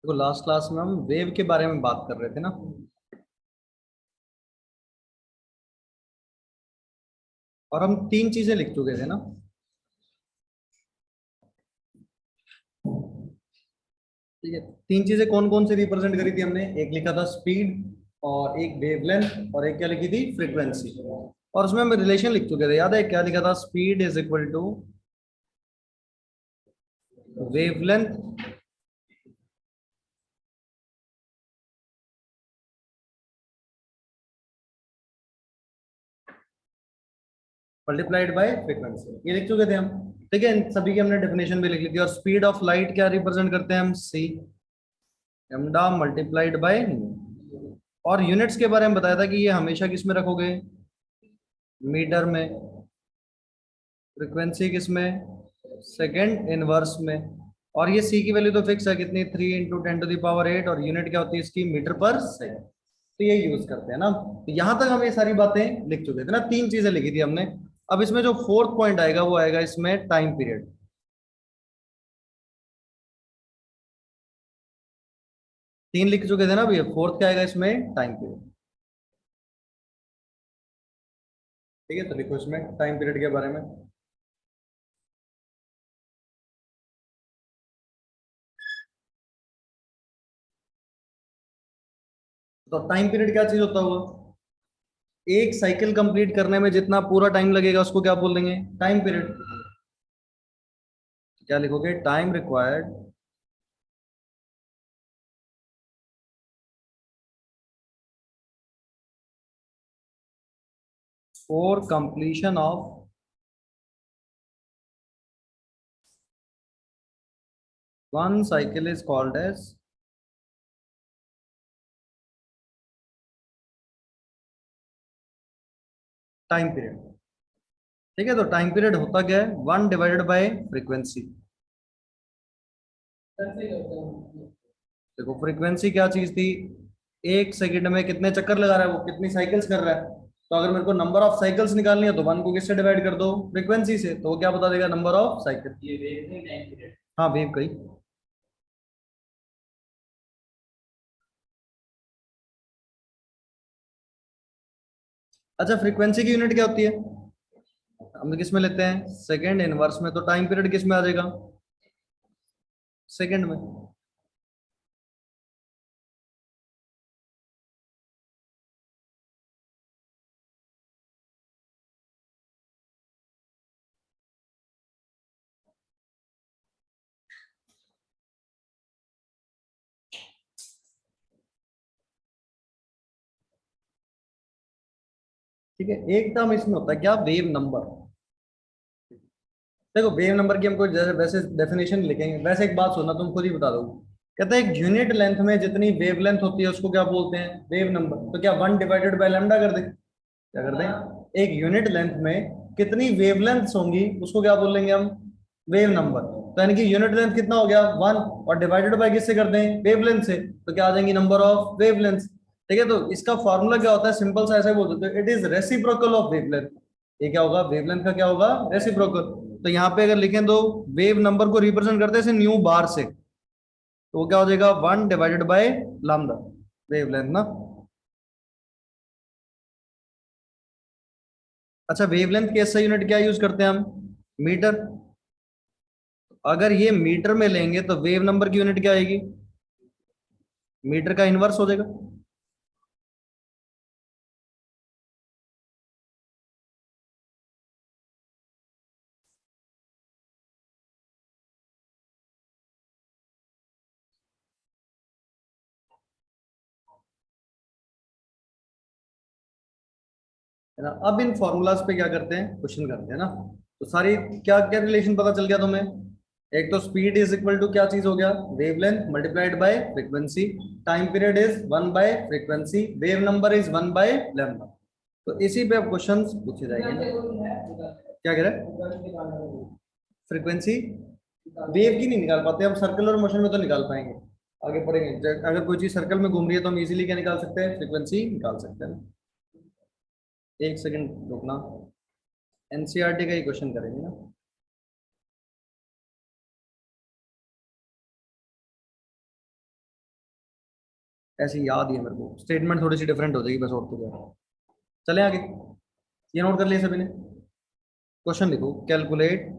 देखो last class में हम वेव के बारे में बात कर रहे थे ना। और हम तीन चीजें लिख चुके थे ना। ठीक है। तीन चीजें कौन कौन सी रिप्रेजेंट करी थी हमने? एक लिखा था स्पीड, और एक वेवलेंथ, और एक क्या लिखी थी? फ्रीक्वेंसी। और उसमें हम रिलेशन लिख चुके थे, याद है क्या लिखा था? Speed is equal to wavelength multiplied by frequency, ये लिख चुके थे हम। ठीक है, इन सभी की हमने डेफिनेशन भी लिख ली थी। और स्पीड ऑफ लाइट क्या रिप्रेजेंट करते हैं हम? सी लैम्डा मल्टीप्लाइड बाय। और यूनिट्स के बारे में बताया था कि ये हमेशा किस में रखोगे? मीटर में। फ्रीक्वेंसी किस में? सेकेंड इनवर्स में। और ये सी की वैल्यू तो फिक्स है, कितनी? 3 × 10⁸ और यूनिट क्या होती है इसकी? मीटर पर सेकेंड। तो ये यूज करते हैं ना। तो यहां तक हम ये सारी बातें लिख चुके थे ना, तीन चीजें लिखी थी हमने। अब इसमें जो फोर्थ पॉइंट आएगा वो आएगा इसमें टाइम पीरियड। तीन लिख चुके थे ना भैया, फोर्थ क्या आएगा इसमें? Time period. ठीक है, तो लिखो इसमें टाइम पीरियड के बारे में। तो टाइम पीरियड क्या चीज होता हुआ? एक साइकिल कंप्लीट करने में जितना पूरा टाइम लगेगा उसको क्या बोल देंगे? Time period. क्या लिखोगे? Time required for completion of one cycle is called as time period. ठीक है, तो टाइम पीरियड होता क्या है? 1/फ्रीक्वेंसी। देखो फ्रीक्वेंसी क्या चीज थी? एक सेकंड में कितने चक्कर लगा रहा है वो, कितनी साइकिल्स कर रहा है। तो अगर मेरे को नंबर ऑफ साइकिल्स निकालनी है तो वन को किससे डिवाइड कर दो? फ्रीक्वेंसी से। तो वो क्या बता देगा? Number of cycle. ये वेव नहीं, टाइम पीरियड। हाँ, वेव कही। अच्छा, फ्रीक्वेंसी की यूनिट क्या होती है? हम किस में लेते हैं? सेकंड इनवर्स में। तो टाइम पीरियड किस में आ जाएगा? सेकंड में। ठीक है, एक टर्म इसमें होता है क्या? Wave number. देखो वेव नंबर की हमको जैसे वैसे डेफिनेशन लिखेंगे, वैसे एक बात सुनना, तुम खुद ही बता दो। कहते हैं एक यूनिट लेंथ में जितनी वेवलेंथ होती है उसको क्या बोलते हैं? Wave number. तो क्या 1/λ कर दे? क्या कर दें? एक यूनिट लेंथ में कितनी वेवलेंथ्स होंगी उसको क्या बोलेंगे हम? Wave number. तो यानी कि यूनिट लेंथ कितना हो गया? 1, और डिवाइडेड बाय किससे कर दें? वेवलेंथ से। तो क्या आ जाएंगी? Number of wavelength. ठीक है, तो इसका फॉर्मूला क्या होता है? सिंपल सा ऐसे बोल देते हैं, it is reciprocal of wavelength. ये क्या होगा? वेवलेंथ का क्या होगा? रेसिप्रोकल। तो यहाँ पे अगर लिखें तो वेव नंबर को रिप्रेजेंट करते हैं न्यू बार से। तो वो क्या हो जाएगा? 1/λ, वेवलेंथ ना। अच्छा, वेवलेंथ की एसआई यूनिट क्या यूज करते हैं हम? मीटर। अगर ये मीटर में लेंगे तो वेव नंबर की यूनिट क्या आएगी? मीटर का इनवर्स हो जाएगा। है ना? अब इन फॉर्मूलाज पे क्या करते हैं? क्वेश्चन करते हैं ना। तो सारी क्या क्या रिलेशन पता चल गया तुम्हें? एक तो स्पीड इज इक्वल टू क्या चीज हो गया? Wavelength multiplied by frequency. Time period is 1/फ्रीक्वेंसी। Wave number is 1/λ। तो इसी पे अब क्वेश्चन पूछे जाएंगे ना। क्या कह रहे हैं? फ्रीक्वेंसी वेव की नहीं निकाल पाते हम, सर्कुलर मोशन में तो निकाल पाएंगे। आगे पढ़ेंगे, अगर कोई चीज सर्कल में घूम रही है तो हम इजीली क्या निकाल सकते हैं? फ्रीक्वेंसी निकाल सकते हैं। एक सेकंड रुकना। एनसीईआरटी का ही क्वेश्चन करेंगे ना। ऐसे याद ही है मेरे को, स्टेटमेंट थोड़ी सी डिफरेंट हो जाएगी बस, और तो क्या। चले आगे, ये नोट कर लिया सभी ने। क्वेश्चन लिखो, calculate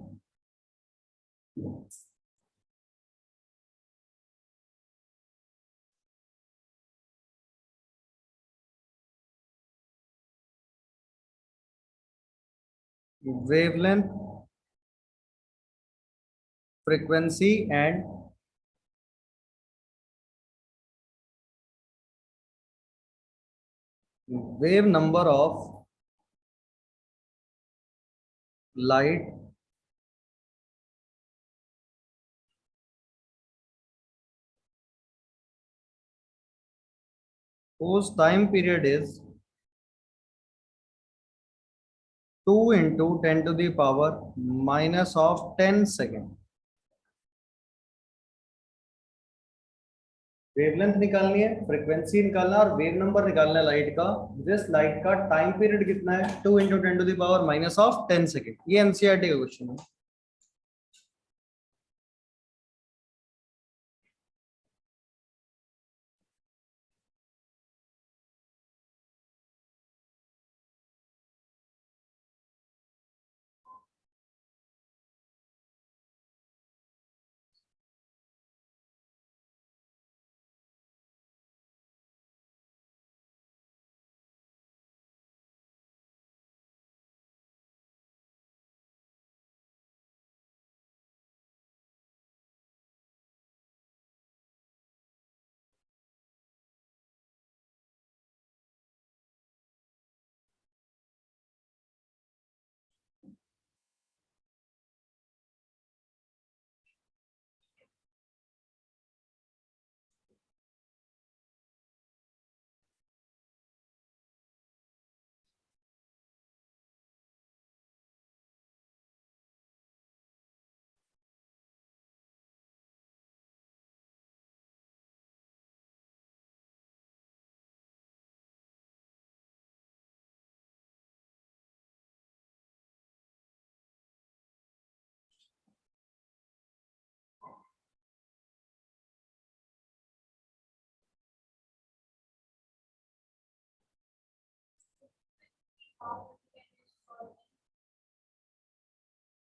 wavelength, frequency and wave number of light whose time period is 2 into 10 to the power minus of 10 second। Wavelength निकालनी है, फ्रीक्वेंसी निकालना है और वेव नंबर निकालना है लाइट का। जिस लाइट का टाइम पीरियड कितना है, 2 into 10 to the power minus of 10 second. ये एनसीईआरटी का क्वेश्चन है।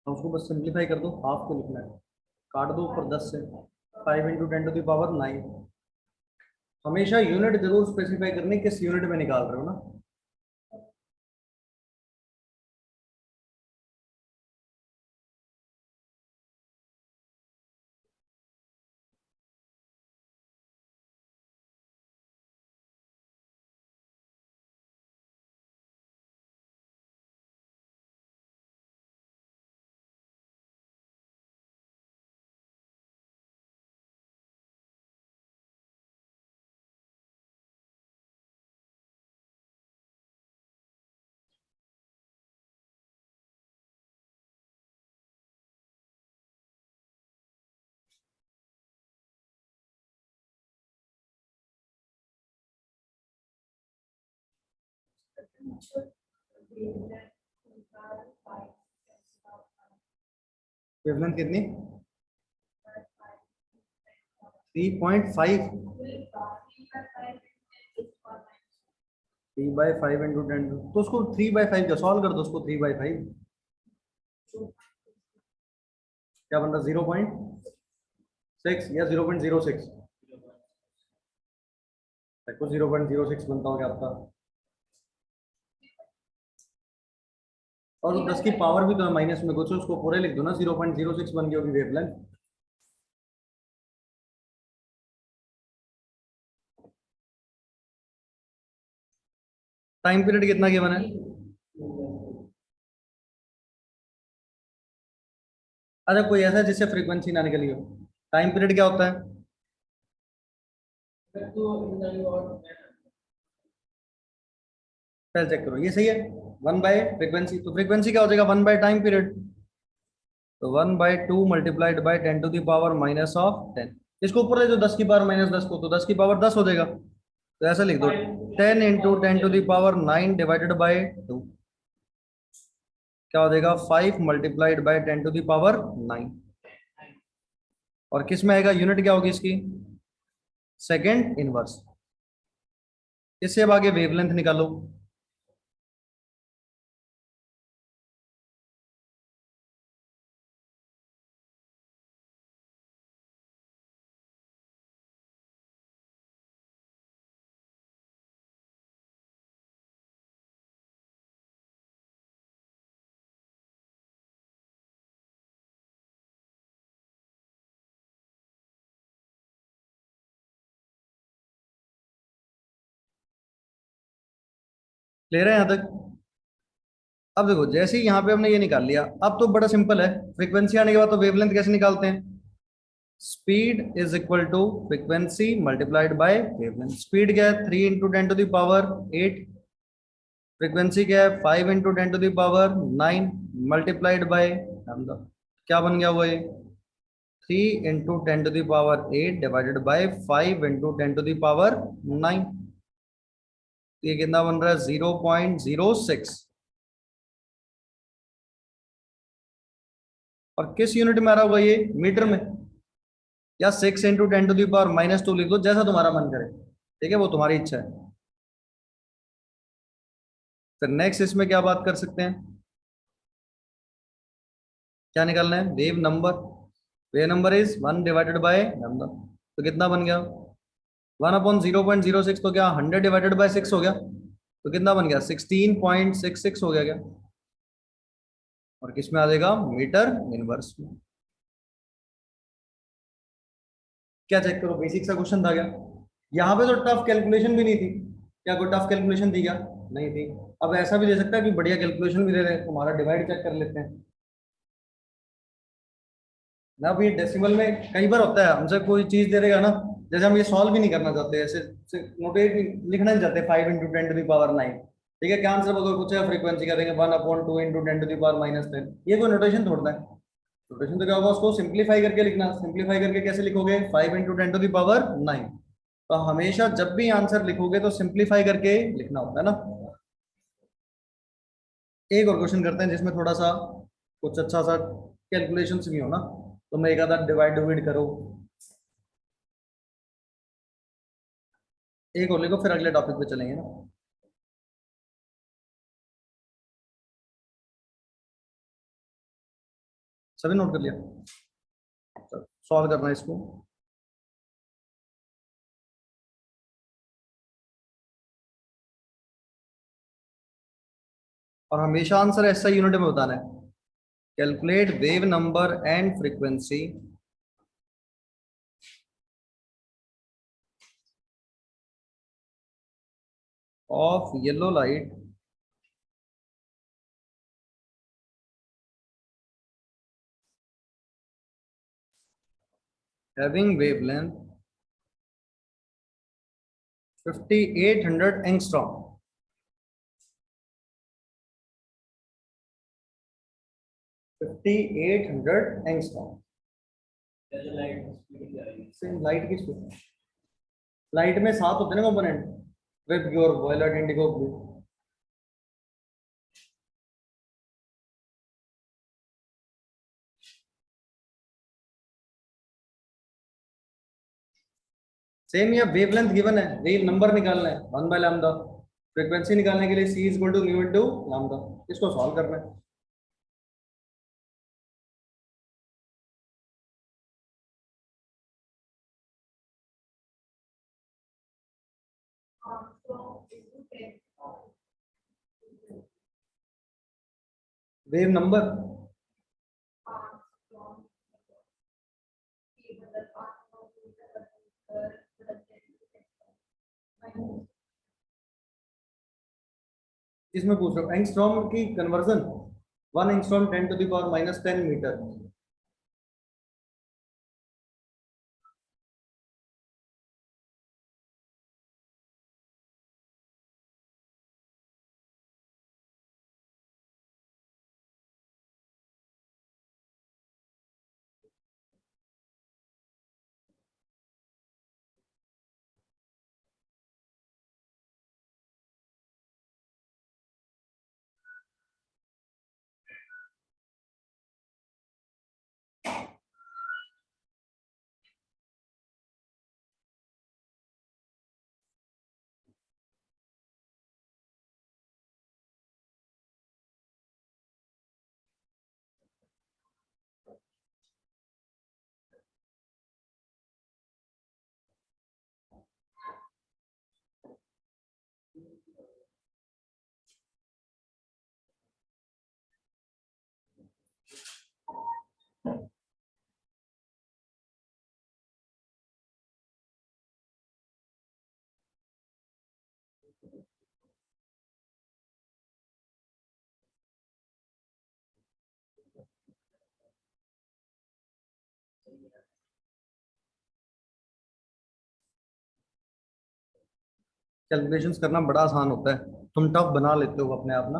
अब उसको बस सिंप्लीफाई कर दो, हाफ को लिखना है, काट दो ऊपर 10 से। 5 इंटू 10 टू द पावर 9। हमेशा यूनिट जरूर स्पेसिफाई करनी, किस यूनिट में निकाल रहे हो ना। वेवलेंथ कितनी, 3.5। 3/5 इंटू 10, तो उसको 3/5 का सॉल्व कर दो, उसको 3/5 क्या बन रहा, 0.6 या 0.06। देखो 0.06 बनता हो क्या आपका, और 10 की पावर भी तो है माइनस में कुछ, उसको पूरे लिख दो ना, 0.06 बन गई होगी वेवलेंथ। टाइम पीरियड कितना गिवन है, अच्छा कोई ऐसा है जिससे फ्रीक्वेंसी ना निकली हो। टाइम पीरियड क्या होता है, पहले चेक करो ये सही है। 1/फ्रीक्वेंसी, तो फ्रीक्वेंसी क्या हो जाएगा, 1/टाइम पीरियड। तो 1/2 multiplied by 10 to the power minus of 10। इसको ऊपर ले जो 10 की पावर -10 को, तो 10 की पावर 10 हो जाएगा। तो ऐसा लिख दो, 10 into 10 to the power 9 divided by 2 क्या हो जाएगा, 5 multiplied by 10 to the power 9। और किस में आएगा, यूनिट क्या होगी इसकी, सेकेंड इनवर्स। इससे अब आगे वेवलेंथ निकालो। क्लियर है यहाँ तक? अब देखो, जैसे ही यहाँ पे हमने ये निकाल लिया, अब तो बड़ा सिंपल है। फ्रीक्वेंसी आने के बाद तो वेवलेंथ कैसे निकालते हैं? Speed is equal to frequency multiplied by wavelength. Speed क्या है? 3 × 10⁸ फ्रीक्वेंसी क्या है? 5 × 10⁹ मल्टीप्लाइड बाय लैम्डा। क्या बन गया वो? ये 3 × 10⁸ डिवाइडेड बाय 5 × 10⁹ 9। ये कितना बन रहा है? 0.06। और किस यूनिट में आ रहा होगा ये? मीटर में। या 6 × 10⁻⁻² लिख दो, जैसा तुम्हारा मन करे। ठीक है, वो तुम्हारी इच्छा है। फिर नेक्स्ट इसमें क्या बात कर सकते हैं? क्या निकालना है? Wave number. Wave number is 1/λ। तो कितना बन गया? 1/0.06। तो क्या 100/6 हो गया? तो कितना बन गया? 16.66 हो गया क्या? और किस में आ जाएगा? मीटर इनवर्स में। क्या चेक करो, बेसिक सा क्वेश्चन था क्या? यहाँ पे तो टफ कैलकुलेशन भी नहीं थी। क्या कोई टफ कैलकुलेशन थी क्या? नहीं थी। अब ऐसा भी दे सकता है कि बढ़िया कैलकुलेशन भी दे रहे हैं, तुम्हारा डिवाइड चेक कर लेते हैं ना। अब ये डेसिमल में कई बार होता है, हमसे कोई चीज दे देगा ना, जैसे हम ये सॉल्व भी नहीं करना चाहते, ऐसे नोटेट लिखना नहीं चाहते, 5 × 10⁻⁹ ठीक है, क्या आंसर अगर पूछेगा फ्रीक्वेंसी क्या देंगे? 1/2 × 10⁻⁻। ये कोई नोटेशन थोड़ना है। नोटेशन तो क्या होगा? उसको सिंप्लीफाई करके लिखना। सिंप्लीफाई करके कैसे लिखोगे? 5 × 10⁻⁹ तो हमेशा जब भी आंसर लिखोगे तो सिंप्लीफाई करके लिखना होता है ना। एक और क्वेश्चन करते हैं जिसमें थोड़ा सा कुछ अच्छा सा कैलकुलेशंस भी हो ना, तो मैं एक आधा डिवाइड डिवाइड करो। एक और लिखो, फिर अगले टॉपिक पे चलेंगे ना। सभी नोट कर लिया? सॉल्व करना है इसको। और हमेशा आंसर ऐसा यूनिट में बताना है। Calculate wave number and frequency of yellow light having wavelength 5800 angstrom. 5800 angstrom. Same light की स्पीड। लाइट में 7 होते हैं ना component, red, pure, violet, indigo, blue. Same, ये वेवलेंथ गिवन है, वेव नंबर निकालना है 1/λ। फ्रीक्वेंसी निकालने के लिए c equal to mu into lambda. इसको सॉल्व करना है। Wave number. इसमें पूछ रहा हूँ एंगस्ट्रॉम की कन्वर्जन। 1 angstrom 10⁻⁻10 metre. कैलकुलेशंस करना बड़ा आसान होता है, तुम टफ बना लेते हो अपने आप ना।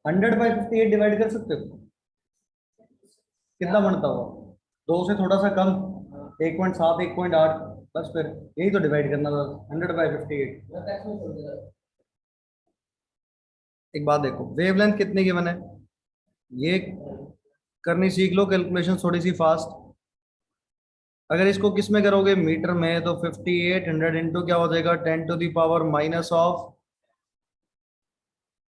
100/58 डिवाइड कर सकते हो? कितना बनता होगा? दो से थोड़ा सा कम, 1.7, 1.8, बस फिर यही तो डिवाइड करना था, 100/58। एक बात देखो, वेवलेंथ कितने गिवन है, ये करनी सीख लो कैलकुलेशन थोड़ी सी फास्ट। अगर इसको किस में करोगे, मीटर में, तो 5800 इंटू क्या हो जाएगा, 10⁻⁻ऑफ,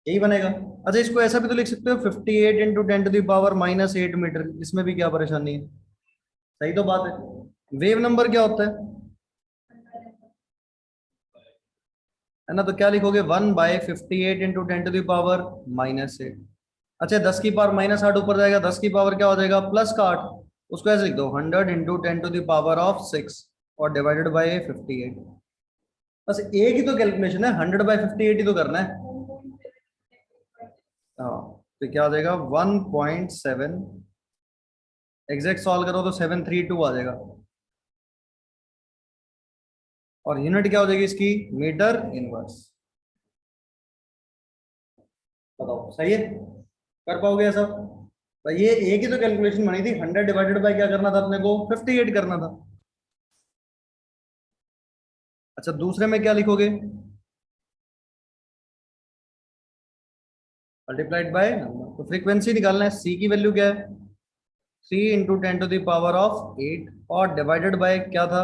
यही बनेगा। अच्छा, इसको ऐसा भी तो लिख सकते हो, 58 इंटू 10⁻⁻8 मीटर, इसमें भी क्या परेशानी है? सही तो बात है। वेव नंबर क्या होता है ना, तो क्या लिखोगे, 1/58 इंटू 10⁻⁻8। अच्छा, 10⁻⁻8 ऊपर जाएगा, 10 की पावर क्या हो जाएगा, +8, उसको ऐसे लिख दो, 100 इंटू 10⁻6 और डिवाइडेड बाई 58। बस एक ही तो कैलकुलेशन है, 100/58 ही तो करना है। हाँ, तो क्या आ जाएगा, 1.7, एग्जैक्ट सॉल्व करो तो 732 आ जाएगा, और यूनिट क्या हो जाएगी इसकी, मीटर इनवर्स। बताओ सही है, कर पाओगे ऐसा? तो ये एक ही तो कैलकुलेशन बनी थी, 100 डिवाइडेड बाय क्या करना था अपने को, 58 करना था। अच्छा, दूसरे में क्या लिखोगे, मल्टीप्लाइड बाय नंबर, तो फ्रीक्वेंसी निकालना है, सी की वैल्यू क्या है, 3 × 10⁻8, और डिवाइडेड बाय क्या था,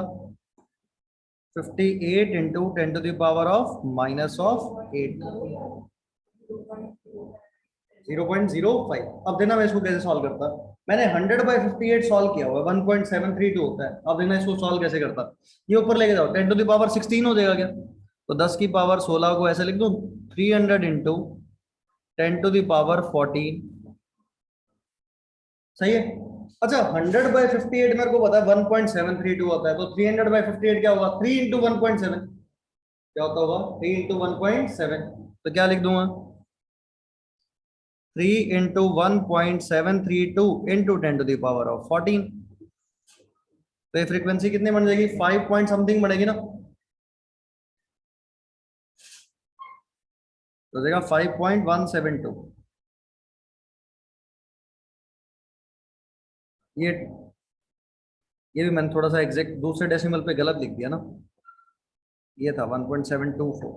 58 इंटू 10⁻⁻8, 0.05। अब देखना मैं इसको कैसे सॉल्व करता, मैंने 100/58 सॉल्व किया हुआ है, 1.732 होता है। अब देखना इसको सॉल्व कैसे करता, ये ऊपर लेके जाओ, 10⁻16 हो जाएगा क्या, तो 10 की पावर 16 को ऐसे लिख दूं, 300 इंटू 10⁻14, सही है। अच्छा, 100/58 मेरे को पता है 1.732 होता है, तो 300/58 क्या होगा, 3 इंटू 1.7, क्या होता होगा, 3 इंटू 1.7, तो क्या लिख दूंगा, 3 इंटू 1.732 इंटू 10⁻14, तो ये फ्रीक्वेंसी कितनी बन जाएगी, 5 पॉइंट समथिंग बनेगी ना, तो हो जाएगा 5.172। ये भी मैंने थोड़ा सा एग्जैक्ट दूसरे डेसिमल पे गलत लिख दिया ना, ये था 1.724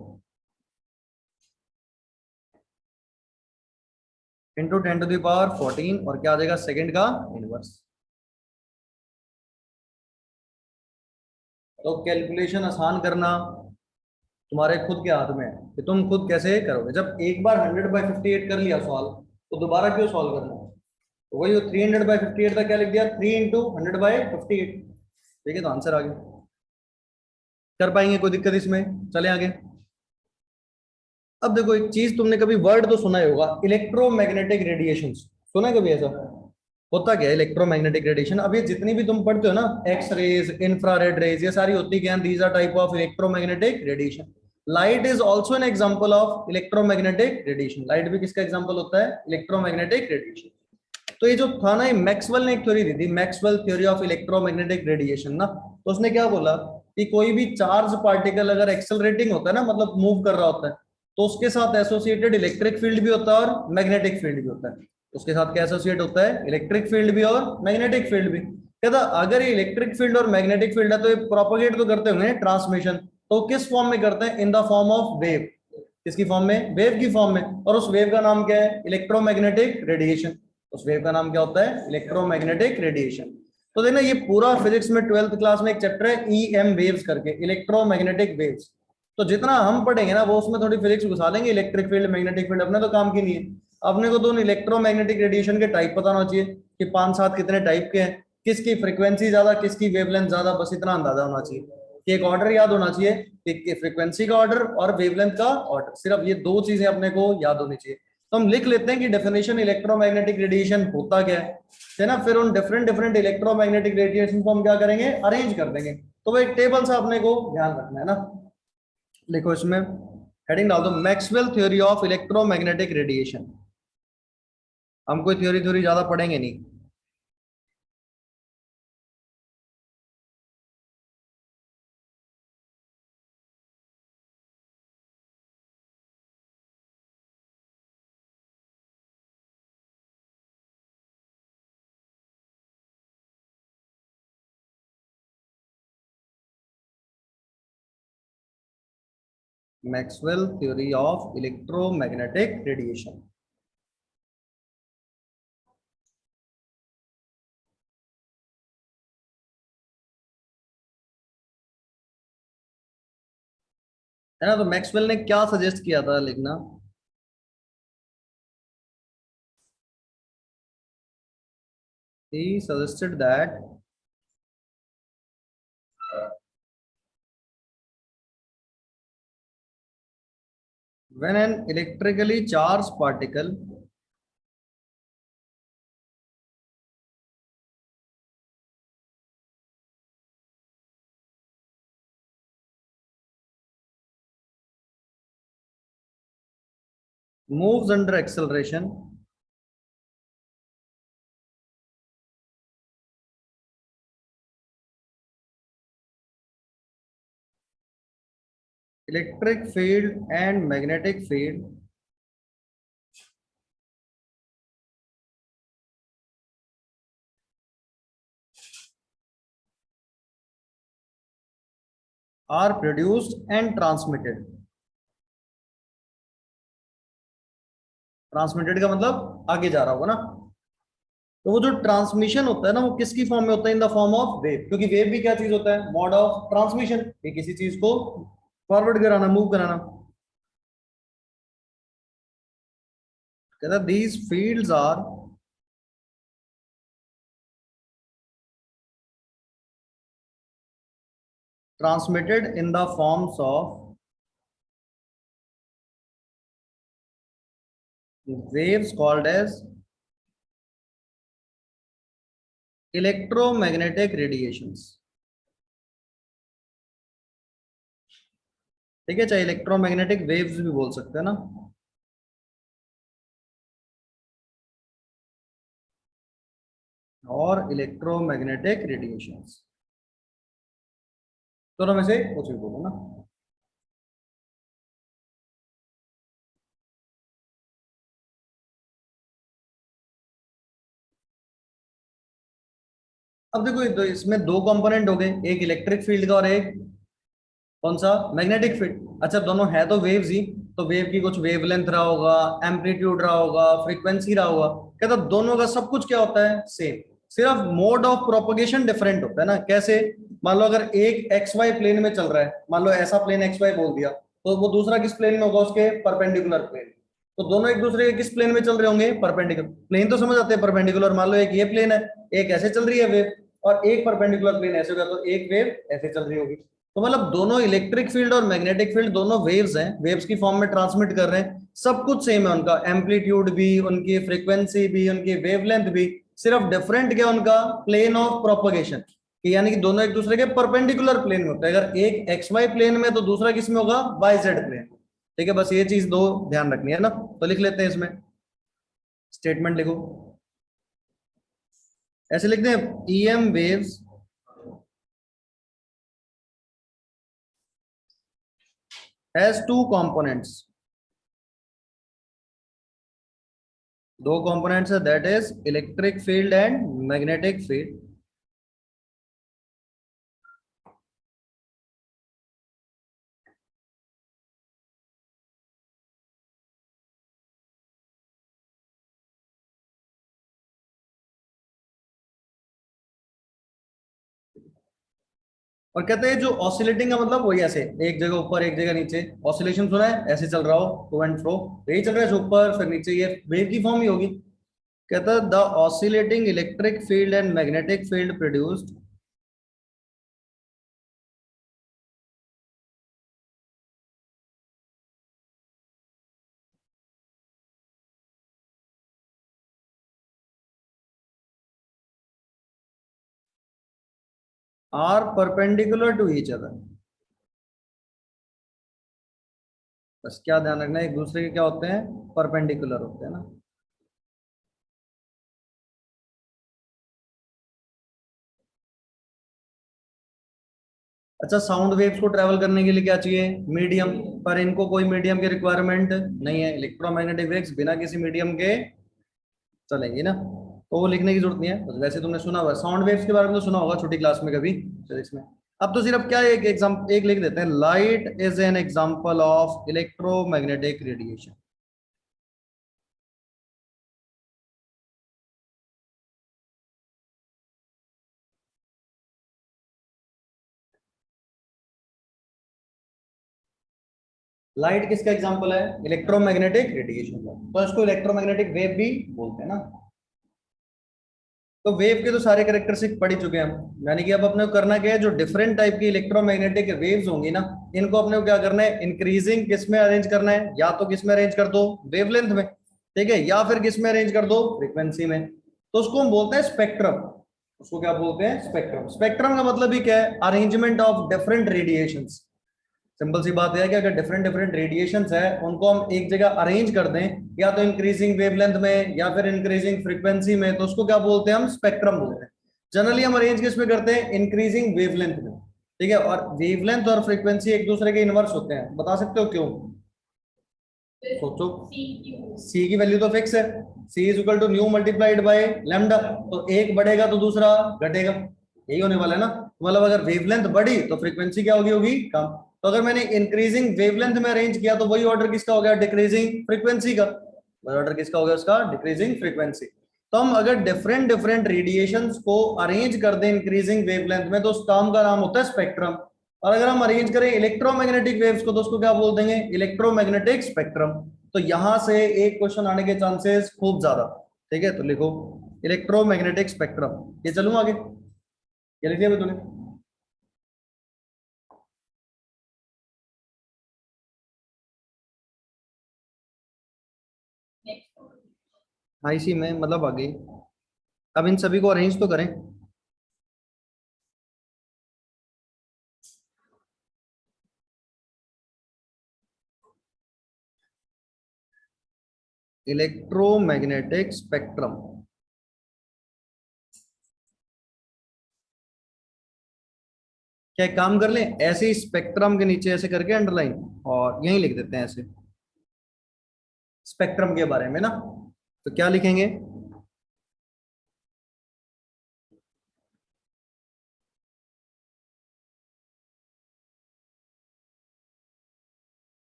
इंटू 10⁻14, और क्या आ जाएगा, सेकंड का इनवर्स। तो कैलकुलेशन आसान करना तुम्हारे खुद के हाथ में है कि तुम खुद कैसे करोगे। जब एक बार 100/58 कर लिया सॉल्व, तो दोबारा क्यों सॉल्व करना है, तो वही 300/58 का क्या लिख दिया, 3 इंटू 100/58, ठीक है, तो आंसर आ गया। कर पाएंगे, कोई दिक्कत इसमें, चले आगे। अब देखो, एक चीज तुमने कभी वर्ड तो सुना ही होगा, इलेक्ट्रोमैग्नेटिक रेडिएशन, सुना है कभी ऐसा? होता क्या है इलेक्ट्रोमैग्नेटिक रेडिएशन, अब ये जितनी भी तुम पढ़ते हो ना, एक्स रेज, इंफ्रारेड रेज, ये सारी होती क्या, these are type of electromagnetic radiation. Light is also an example of electromagnetic radiation, light भी किसका एग्जाम्पल होता है, इलेक्ट्रोमैग्नेटिक रेडिएशन। तो ये जो था ना, ये मैक्सवेल ने एक थ्योरी दी थी, Maxwell theory of electromagnetic radiation ना, तो उसने क्या बोला कि कोई भी चार्ज पार्टिकल अगर एक्सेलरेटिंग होता है ना, मतलब मूव कर रहा होता है, तो उसके साथ एसोसिएटेड इलेक्ट्रिक फील्ड भी होता है और मैग्नेटिक फील्ड भी होता है। उसके साथ क्या एसोसिएट होता है, इलेक्ट्रिक फील्ड भी और मैग्नेटिक फील्ड भी। कहता अगर ये इलेक्ट्रिक फील्ड और मैग्नेटिक फील्ड है, तो ये प्रोपोगेट तो करते होंगे ट्रांसमिशन, तो किस फॉर्म में करते हैं, in the form of wave. किसकी फॉर्म में, वेव की फॉर्म में, और उस वेव का नाम क्या है, इलेक्ट्रोमैग्नेटिक रेडिएशन। उस वेव का नाम क्या होता है, इलेक्ट्रोमैग्नेटिक रेडिएशन। तो देखना, ये पूरा फिजिक्स में 12th क्लास में एक चैप्टर है ई एम वेव्स करके, इलेक्ट्रोमैग्नेटिक वेव्स। तो जितना हम पढ़ेंगे ना, वो उसमें थोड़ी फिजिक्स घुसा लेंगे, इलेक्ट्रिक फील्ड, मैग्नेटिक फील्ड अपने तो काम की नहीं है। अपने को तो इलेक्ट्रोमैग्नेटिक रेडिएशन के टाइप पता होना चाहिए कि 5-7 कितने टाइप के हैं, किसकी फ्रीक्वेंसी ज्यादा, किसकी वेवलेंथ ज्यादा, बस इतना अंदाजा होना चाहिए कि एक ऑर्डर याद होना चाहिए कि फ्रीक्वेंसी का ऑर्डर और वेवलेंथ का ऑर्डर, सिर्फ ये दो चीजें अपने को याद होनी चाहिए। तो हम लिख लेते हैं कि डेफिनेशन इलेक्ट्रोमैग्नेटिक रेडिएशन होता क्या है ना, फिर उन डिफरेंट डिफरेंट इलेक्ट्रोमैग्नेटिक रेडिएशन को हम क्या करेंगे, अरेंज कर देंगे। तो वो एक टेबल सा अपने को ध्यान रखना है ना। देखो इसमें हेडिंग डाल दो Maxwell theory of electromagnetic radiation. हम कोई थ्योरी थ्योरी ज्यादा पढ़ेंगे नहीं। Maxwell theory of electromagnetic radiation. है ना, तो मैक्सवेल ने क्या सजेस्ट किया था लिखना? He suggested that when an electrically charged particle moves under acceleration, electric field and magnetic field are produced and transmitted। Transmitted का मतलब आगे जा रहा होगा ना। तो वो जो ट्रांसमिशन होता है ना, वो किसकी फॉर्म में होता है? In the form of wave, क्योंकि वेव भी क्या चीज होता है? मोड ऑफ ट्रांसमिशन, ये किसी चीज को फॉरवर्ड कराना, मूव कराना। कहता these fields are transmitted in the forms of waves called as electromagnetic radiations। ठीक है, चाहे इलेक्ट्रोमैग्नेटिक वेव्स भी बोल सकते हैं ना। और इलेक्ट्रोमैग्नेटिक रेडिएशंस, दोनों में से कुछ भी बोलो ना। अब देखो, तो इसमें दो कंपोनेंट हो गए, एक इलेक्ट्रिक फील्ड का और एक कौन सा? Magnetic field. अच्छा, दोनों है तो वेव्स ही, तो वेव की कुछ वेवलेंथ रहा होगा, एम्पलीट्यूड रहा होगा, फ्रीक्वेंसी रहा होगा। कहता दोनों का सब कुछ क्या होता है? सेम। सिर्फ मोड ऑफ प्रोपगेशन डिफरेंट होता है ना। कैसे? मान लो अगर एक एक्स वाई प्लेन में चल रहा है, मान लो ऐसा प्लेन एक्स वाई बोल दिया, तो वो दूसरा किस प्लेन में होगा? उसके परपेंडिकुलर प्लेन। तो दोनों एक दूसरे के किस प्लेन में चल रहे होंगे? परपेंडिकुलर प्लेन, तो समझ आते हैं परपेंडिकुलर। मान लो एक ये प्लेन है, एक ऐसे चल रही है वेव, और एक परपेंडिकुलर प्लेन ऐसे होगा, तो एक वेव ऐसे चल रही होगी। तो मतलब दोनों इलेक्ट्रिक फील्ड और मैग्नेटिक फील्ड दोनों वेव्स हैं, वेव्स की फॉर्म में ट्रांसमिट कर रहे हैं, सब कुछ सेम है। उनका एम्पलीट्यूड भी, उनकी फ्रीक्वेंसी भी, उनकी वेवलेंथ भी। सिर्फ डिफरेंट क्या उनका? प्लेन ऑफ प्रोपगेशन, यानी कि दोनों एक दूसरे के परपेंडिकुलर प्लेन में होते हैं। अगर एक एक्स वाई प्लेन में, तो दूसरा किस में होगा? Y z plane. ठीक है, बस ये चीज दो ध्यान रखनी है ना। तो लिख लेते हैं इसमें, स्टेटमेंट लिखो, ऐसे लिखते हैं, EM waves has two components. दो कंपोनेंट्स है, that is electric field and magnetic field. और कहते हैं जो ऑसिलेटिंग का मतलब वही ऐसे एक जगह ऊपर एक जगह नीचे, ऑसिलेशन सुना है? ऐसे चल रहा हो टू एंड फ्रो, यही चल रहा है, ऊपर फिर नीचे, ये वेव की फॉर्म ही होगी। कहता है the oscillating electric field and magnetic field produced are perpendicular to each other. बस क्या ध्यान रखना है, एक दूसरे के क्या होते हैं, परपेंडिकुलर होते हैं ना। अच्छा, साउंड वेव्स को ट्रेवल करने के लिए क्या चाहिए, मीडियम। पर इनको कोई मीडियम की रिक्वायरमेंट नहीं है, इलेक्ट्रोमैग्नेटिक वेव्स बिना किसी मीडियम के चलेंगी ना, तो वो लिखने की जरूरत नहीं है। बस वैसे तुमने सुना होगा साउंड वेव्स के बारे में, तो सुना होगा छोटी क्लास में कभी फिजिक्स में। अब तो सिर्फ क्या एक एग्जाम एक लिख देते हैं, light is an example of electromagnetic radiation. Light किसका एग्जांपल है, इलेक्ट्रोमैग्नेटिक रेडिएशन का, तो इसको इलेक्ट्रोमैग्नेटिक वेव भी बोलते हैं ना। तो वेव के तो सारे कैरेक्टरिस्टिक पढ़ ही चुके हैं हम, यानी कि अब अपने को करना क्या है, जो डिफरेंट टाइप की इलेक्ट्रोमैग्नेटिक वेव्स होंगी ना, इनको अपने को क्या करना है, इंक्रीजिंग किस में अरेंज करना है, या तो किस में अरेंज कर दो, वेवलेंथ में, ठीक है, या फिर किस में अरेंज कर दो, फ्रीक्वेंसी में। तो उसको हम बोलते हैं स्पेक्ट्रम। उसको क्या बोलते हैं, स्पेक्ट्रम। स्पेक्ट्रम का मतलब ही क्या है, arrangement of different radiations. Simple सी बात है कि अगर डिफरेंट डिफरेंट रेडिएशंस है, उनको हम एक जगह अरेंज कर दें, या तो इंक्रीजिंग वेवलेंथ में या फिर इंक्रीजिंग फ्रीक्वेंसी में, तो उसको क्या बोलते हैं, हम स्पेक्ट्रम बोलते हैं। जनरली हम अरेंज किस में करते हैं, इंक्रीजिंग वेवलेंथ में, ठीक है। और वेवलेंथ और फ्रीक्वेंसी एक दूसरे के इनवर्स होते हैं, बता सकते हो क्यों, सोचो। सी की वैल्यू तो फिक्स है, C is equal to nu multiplied by lambda, तो एक बढ़ेगा तो दूसरा घटेगा, यही होने वाला है ना। मतलब अगर वेवलेंथ बढ़ी तो फ्रीक्वेंसी क्या होगी, होगी कम। तो अगर मैंने इंक्रीजिंग वेवलेंथ में अरेंज किया, तो वही ऑर्डर किसका हो गया, डिक्रीजिंग फ्रीक्वेंसी का। वही ऑर्डर किसका हो गया, उसका डिक्रीजिंग फ्रीक्वेंसी। तो हम अगर डिफरेंट डिफरेंट रेडिएशंस को अरेंज कर दें इंक्रीजिंग वेवलेंथ में, तो उस टर्म का नाम होता है स्पेक्ट्रम। और अगर हम अरेंज करें इलेक्ट्रोमैग्नेटिक वेव्स को, तो उसको क्या बोल देंगे, इलेक्ट्रोमैग्नेटिक स्पेक्ट्रम। तो यहां से एक क्वेश्चन आने के चांसेस खूब ज्यादा, ठीक है। तो लिखो इलेक्ट्रोमैग्नेटिक स्पेक्ट्रम, ये चलूं आगे, ये लिख दिया तूने। हाँ, इसी में मतलब आगे, अब इन सभी को अरेंज तो करें। इलेक्ट्रोमैग्नेटिक स्पेक्ट्रम, क्या एक काम कर लें, ऐसे ही स्पेक्ट्रम के नीचे ऐसे करके अंडरलाइन, और यहीं लिख देते हैं ऐसे, स्पेक्ट्रम के बारे में ना। तो क्या लिखेंगे,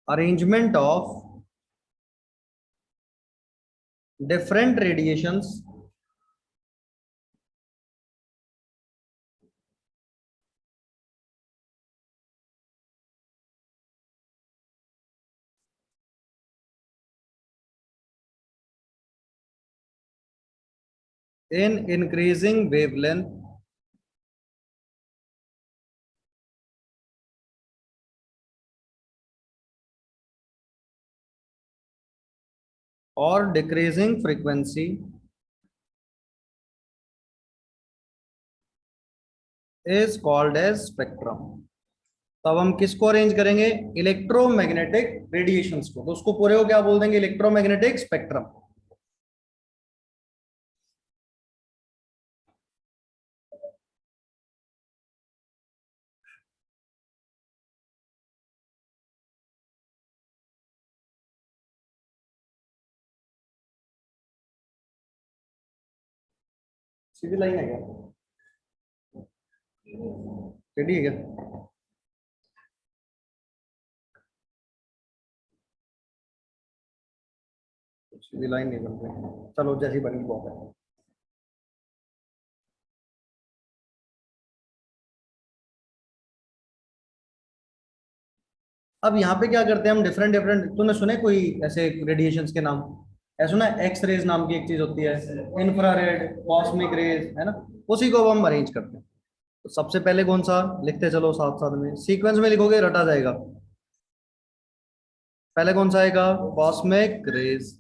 arrangement of different radiations in increasing wavelength or decreasing frequency is called as spectrum। तो अब हम किसको अरेंज करेंगे, इलेक्ट्रोमैग्नेटिक रेडिएशंस को, तो उसको पूरे को क्या बोल देंगे, इलेक्ट्रोमैग्नेटिक स्पेक्ट्रम। सीधी लाइन है क्या, रेडी है क्या, सीधी लाइन नहीं बन रही, चलो जैसी बनी बहुत है। अब यहाँ पे क्या करते हैं हम, डिफरेंट डिफरेंट, तूने सुने कोई ऐसे रेडिएशंस के नाम, ऐसा सुना है, एक्स रेज नाम की एक चीज होती है, इंफ्रारेड, कॉस्मिक रेज, है ना, उसी को अब हम अरेंज करते हैं। तो सबसे पहले कौन सा, लिखते चलो साथ साथ में, सीक्वेंस में लिखोगे रटा जाएगा। पहले कौन सा आएगा, कॉस्मिक रेज,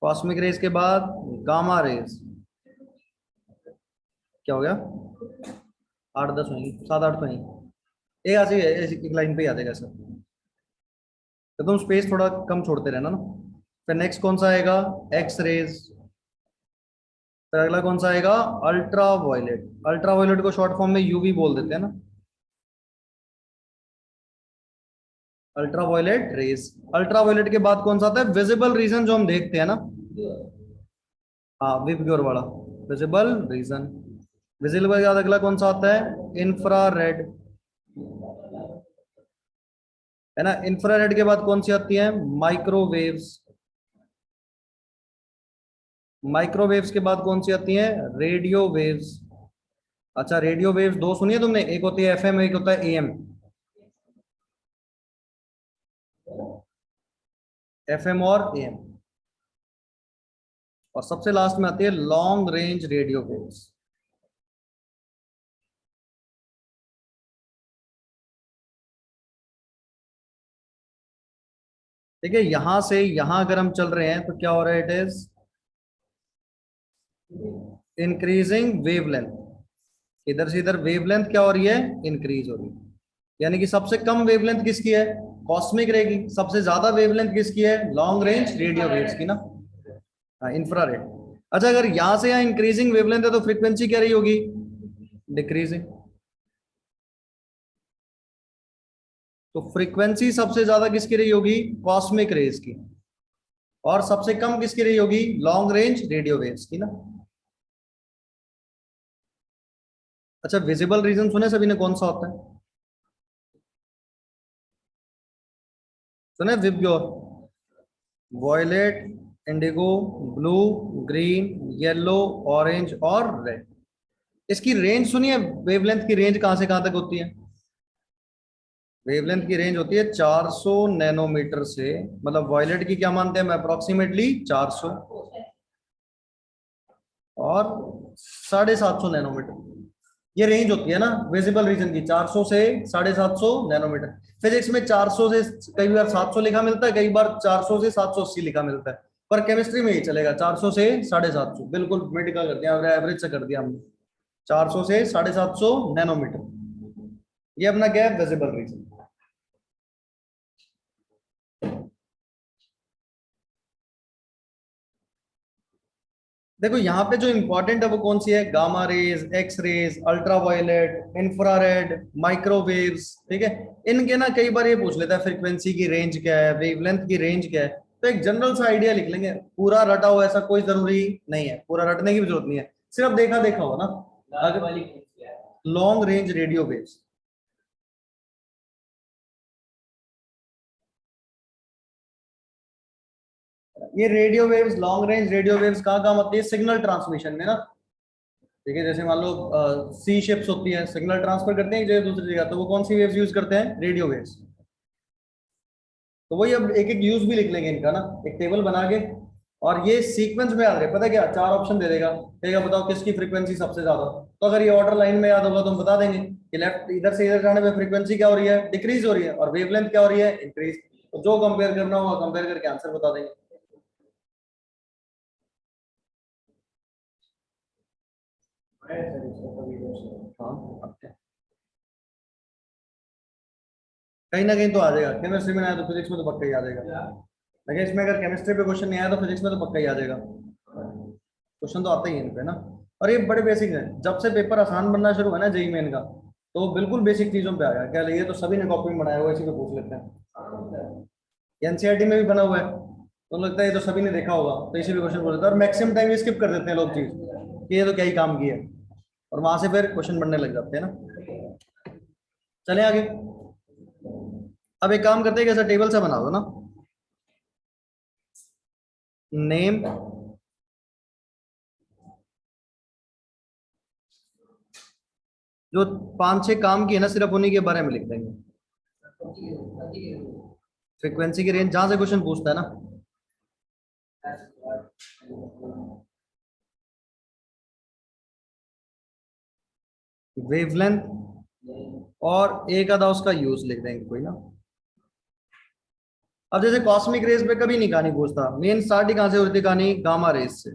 कॉस्मिक रेज के बाद गामा रेज, क्या हो गया, 8 10 होंगी, 7 8 तो नहीं, एक ऐसे ही है, एक लाइन पे ही आ जाएगा सर। तो तुम स्पेस थोड़ा कम छोड़ते रहना ना। फिर नेक्स्ट कौन सा आएगा? X rays. फिर अगला कौन सा आएगा? Ultra violet. अल्ट्रा वायलेट को शॉर्ट फॉर्म में यूवी बोल देते हैं ना, ultra violet rays. Ultra violet के बाद कौन सा आता है? विजिबल रीजन, जो हम देखते हैं ना। हाँ, विबग्योर वाला, विजिबल रीजन। विजिबल के बाद अगला कौन सा आता है? इंफ्रारेड, है ना। इंफ्रारेड के बाद कौन सी आती है? माइक्रोवेव्स। माइक्रोवेव्स के बाद कौन सी आती है? Radio waves. अच्छा, रेडियो वेव्स दो सुनिए तुमने, एक होती है एफएम, एक होता है एएम। एफएम और एएम। और सबसे लास्ट में आती है लॉन्ग रेंज रेडियो वेव्स। ठीक है, यहां से यहां अगर हम चल रहे हैं तो क्या हो रहा है? It is increasing wavelength. इधर से इधर वेवलेंथ क्या हो रही है? इंक्रीज हो रही है। यानी कि सबसे कम वेवलेंथ किसकी है? कॉस्मिक रे की। सबसे ज्यादा वेवलेंथ किसकी है? लॉन्ग रेंज रेडियो वेव्स की ना। हाँ, इंफ्रारेड। अच्छा, अगर यहां से यहाँ इंक्रीजिंग वेवलेंथ है तो फ्रीक्वेंसी क्या रही होगी? डिक्रीजिंग। तो फ्रीक्वेंसी सबसे ज्यादा किसकी रही होगी? कॉस्मिक रेज की। और सबसे कम किसकी रही होगी? लॉन्ग रेंज रेडियो वेव्स की ना। अच्छा, विजिबल रीजन सुने सभी ने? कौन सा होता है? सुने? VIBGYOR, violet, indigo, blue, green, yellow, orange और रेड। इसकी रेंज सुनिए, वेवलेंथ की रेंज कहां से कहां तक होती है? वेवलेंथ की रेंज होती है 400 नैनोमीटर से, मतलब वॉयलेट की क्या मानते हैं हम? अप्रोक्सीमेटली 400, और 750 नैनोमीटर। ये रेंज होती है ना विजिबल रीजन की, 400 से 750 नैनोमीटर। फिजिक्स में 400 से कई बार 700 लिखा मिलता है, कई बार 400 से 780 लिखा मिलता है, पर केमिस्ट्री में ही चलेगा 400 से 750। बिल्कुल मेडिकल कर दिया, एवरेज से कर दिया हमने। 400 से 750 नैनोमीटर, ये अपना क्या है? Visible region. देखो यहाँ पे जो इंपॉर्टेंट है वो कौन सी है? Gamma rays, X rays, ultra violet, infrared, microwaves. ठीक है, इनके ना कई बार ये पूछ लेता है फ्रीक्वेंसी की रेंज क्या है, वेवलेंथ की रेंज क्या है। तो एक जनरल सा आइडिया लिख लेंगे, पूरा रटा हो ऐसा कोई जरूरी नहीं है, पूरा रटने की भी जरूरत नहीं है, सिर्फ देखा देखा हो ना। अगर लॉन्ग रेंज रेडियो वेव्स, ये radio waves, long range radio waves कहाँ काम आती है? सिग्नल ट्रांसमिशन में ना। ठीक है, जैसे मान लो सी शिप्स होती है, सिग्नल ट्रांसफर करते हैं एक जगह दूसरी जगह, तो वो कौन सी वेव्स यूज करते हैं? Radio waves. तो वही अब एक एक यूज भी लिख लेंगे इनका ना, एक टेबल बना के। और ये सीक्वेंस में याद रहे, पता है क्या? चार ऑप्शन दे देगा, कहेगा बताओ किसकी फ्रीक्वेंसी सबसे ज्यादा। तो अगर ये ऑर्डर लाइन में याद होगा तो हम बता देंगे कि लेफ्ट, इधर से इधर जाने पे फ्रीक्वेंसी क्या हो रही है? डिक्रीज हो रही है, और वेवलेंथ क्या हो रही है? इंक्रीज। तो जो कंपेयर करना होगा कंपेयर करके आंसर बता देंगे। हाँ, कहीं ना कहीं तो आ जाएगा, केमिस्ट्री में नहीं आया तो फिजिक्स में तो पक्का ही आ जाएगा। लेकिन इसमें अगर केमिस्ट्री पे क्वेश्चन नहीं आया तो फिजिक्स में तो पक्का ही आ जाएगा। क्वेश्चन तो आता ही है इन पे ना। और ये बड़े बेसिक है, जब से पेपर आसान बनना शुरू हुआ ना जेई मेन का, तो बिल्कुल बेसिक चीजों पे आ गया। क्या ये तो सभी ने कॉपी में बनाया हुआ है, इसी पे पूछ लेते हैं। एनसीईआरटी में भी बना हुआ है, तो लगता है ये तो सभी ने देखा होगा, तो इसी पे क्वेश्चन पूछ लेते हैं। और मैक्सिमम टाइम स्किप कर देते हैं लोग चीज, कि ये तो क्या ही काम की है, और वहां से फिर क्वेश्चन बनने लग जाते हैं ना। चले आगे। अब एक काम करते हैं, कैसा टेबल सा बना दो ना। नेम, जो पांच छह काम की है ना, सिर्फ उन्हीं के बारे में लिख देंगे। फ्रीक्वेंसी की रेंज, जहां से क्वेश्चन पूछता है ना। वेवलेंथ, और एक आधा उसका यूज लिख देंगे कोई ना। अब जैसे कॉस्मिक रेस पे कभी नहीं कहानी पूछता, मेन स्टार्ट ही कहां से होती है कहानी? गामा रेस से।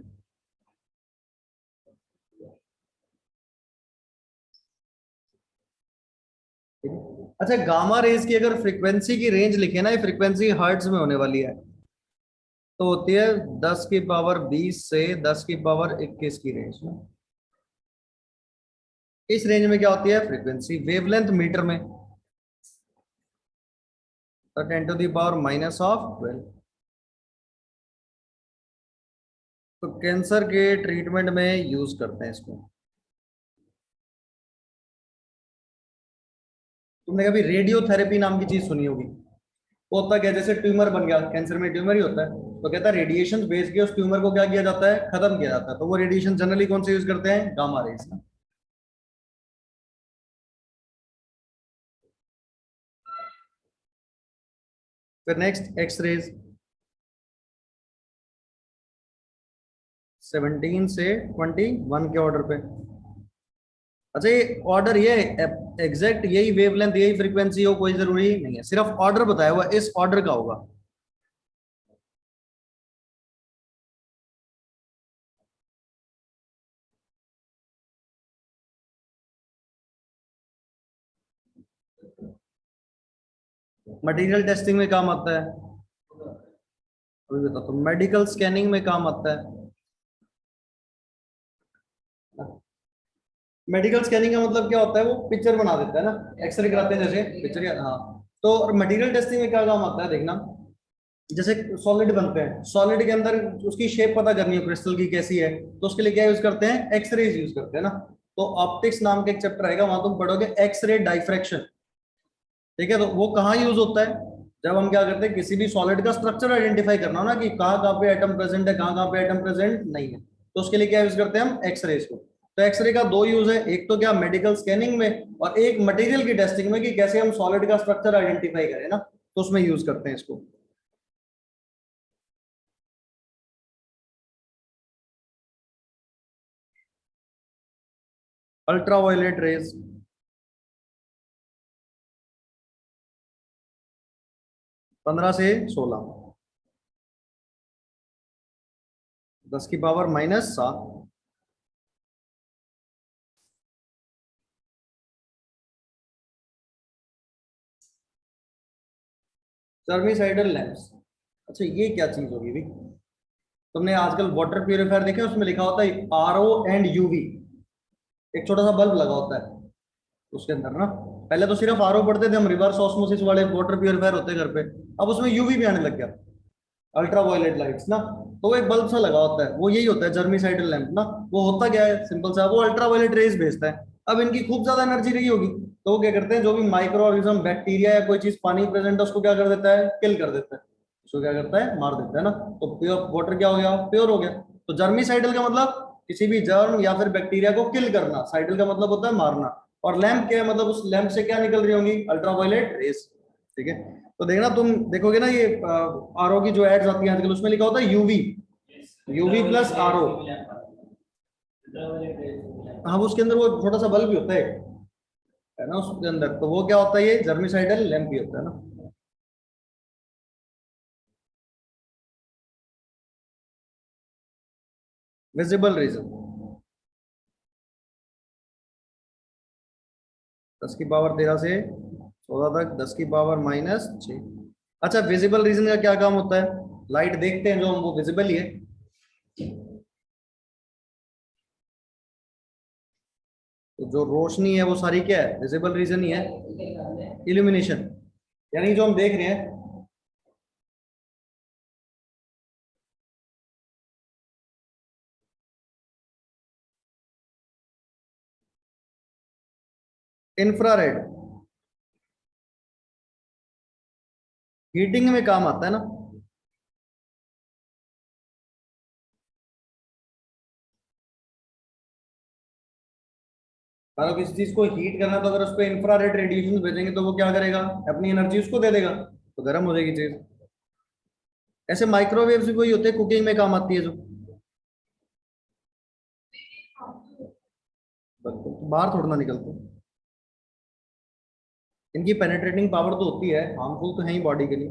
ठीक है, अच्छा, गामा रेज की अगर फ्रीक्वेंसी की रेंज लिखे ना, ये फ्रीक्वेंसी हर्ट्ज में होने वाली है, तो होती है 10 की पावर 20 से 10 की पावर 21 की रेंज में। इस रेंज में क्या होती है फ्रीक्वेंसी, वेवलेंथ मीटर में, तो 10 to the power -12। तो कैंसर के ट्रीटमेंट में यूज करते हैं इसको। तुमने कभी रेडियोथेरेपी नाम की चीज सुनी होगी। वो होता क्या है, जैसे ट्यूमर बन गया, कैंसर में ट्यूमर ही होता है, तो कहता है रेडिएशन भेज के उस ट्यूमर को क्या किया जाता है, खत्म किया जाता है। तो वो रेडिएशन जनरली कौन से यूज करते हैं, गामा रेज ना। फिर नेक्स्ट एक्सरेज, 17 से 21 के ऑर्डर पे। अच्छा, ये ऑर्डर, ये एग्जैक्ट यही वेवलेंथ यही फ्रीक्वेंसी हो कोई जरूरी नहीं है, सिर्फ ऑर्डर बताया हुआ इस ऑर्डर का होगा। मटेरियल टेस्टिंग में काम आता है। अभी बताओ, तो मेडिकल स्कैनिंग में काम आता है। मेडिकल स्कैनिंग का मतलब क्या होता है, वो पिक्चर बना देता है ना, एक्सरे कराते हैं जैसे पिक्चर, हाँ। तो मटेरियल टेस्टिंग में क्या काम आता है देखना, जैसे सॉलिड बनते हैं, सॉलिड के अंदर उसकी शेप पता करनी है क्रिस्टल की कैसी है, तो उसके लिए क्या यूज करते हैं, एक्सरेज यूज करते हैं ना। तो ऑप्टिक्स नाम का एक चैप्टर आएगा, वहां तुम पढ़ोगे एक्सरे डाइफ्रैक्शन। ठीक है, तो वो कहाँ यूज होता है, जब हम क्या करते हैं, किसी भी सॉलिड का स्ट्रक्चर आइडेंटिफाई करना हो ना, कि कहाँ कहाँ पे एटम प्रेजेंट है, कहाँ कहाँ पे एटम प्रेजेंट नहीं है, तो उसके लिए क्या यूज करते हैं हम, एक्सरेज को। तो एक्सरे का दो यूज है, एक तो क्या मेडिकल स्कैनिंग में, और एक मटेरियल की टेस्टिंग में, कि कैसे हम सॉलिड का स्ट्रक्चर आइडेंटिफाई करें ना, तो उसमें यूज करते हैं इसको। अल्ट्रा वायलेट रेज, 15 से 16, 10 की पावर -7। सर्विसाइडल लैंप्स। अच्छा, ये क्या चीज होगी भाई। तुमने आजकल वाटर प्यूरिफायर देखे, उसमें लिखा होता है RO and UV, एक छोटा सा बल्ब लगा होता है उसके अंदर ना। पहले तो सिर्फ RO पढ़ते थे हम, रिवर्स ऑस्मोसिस वाले वाटर प्यूरिफायर होते घर पे, अब उसमें यूवी भी आने लग गया, अल्ट्रा वायलेट लाइट्स ना। तो वो एक बल्ब सा लगा होता है, वो यही होता है जर्मिसाइडल लैंप ना। वो होता क्या है, सिंपल सा, वो अल्ट्रा वायलेट रेज भेजता है। अब इनकी खूब ज्यादा एनर्जी रही होगी, तो वो क्या करते हैं, जो भी माइक्रो ऑर्गेनिज्म, बैक्टीरिया या कोई चीज पानी प्रेजेंट है, उसको क्या कर देता है, किल कर देता है, उसको क्या करता है, मार देता है ना। तो प्योर वाटर क्या हो गया, प्योर हो गया। तो जर्मिसाइडल का मतलब किसी भी जर्म या फिर बैक्टीरिया को किल करना, साइडल का मतलब होता है मारना। और लैंप क्या है, मतलब उस लैंप से क्या निकल रही होंगी, अल्ट्रा वायलेट रेस। ठीक है, तो देखना, तुम देखोगे ना, ये RO की जो एड्स आती हैं आजकल, उसमें लिखा होता है यूवी, UV+RO। हाँ, वो उसके अंदर वो छोटा सा बल्ब भी होता है ना उसके अंदर, तो वो क्या होता है, ये जर्मिसाइडल लैंप भी होता है ना। विजिबल रीजन, 10 की पावर 13 से 14 तक, 10 की पावर -6। अच्छा, विजिबल रीजन का क्या काम होता है, लाइट देखते हैं जो हम, वो विजिबल ही है। तो जो रोशनी है वो सारी क्या है, विजिबल रीजन ही है, इल्यूमिनेशन, यानी जो हम देख रहे हैं। इंफ्रारेड हीटिंग में काम आता है ना। अगर किसी चीज को हीट करना, तो अगर उस पर इंफ्रारेड रेडिएशन भेजेंगे, तो वो क्या करेगा, अपनी एनर्जी उसको दे देगा, तो गर्म हो जाएगी चीज। ऐसे माइक्रोवेव भी वही होते हैं, कुकिंग में काम आती है जो, बाहर थोड़ा ना निकलते। इनकी पेनेट्रेटिंग पावर तो होती है, हार्मफुल तो है ही बॉडी के लिए।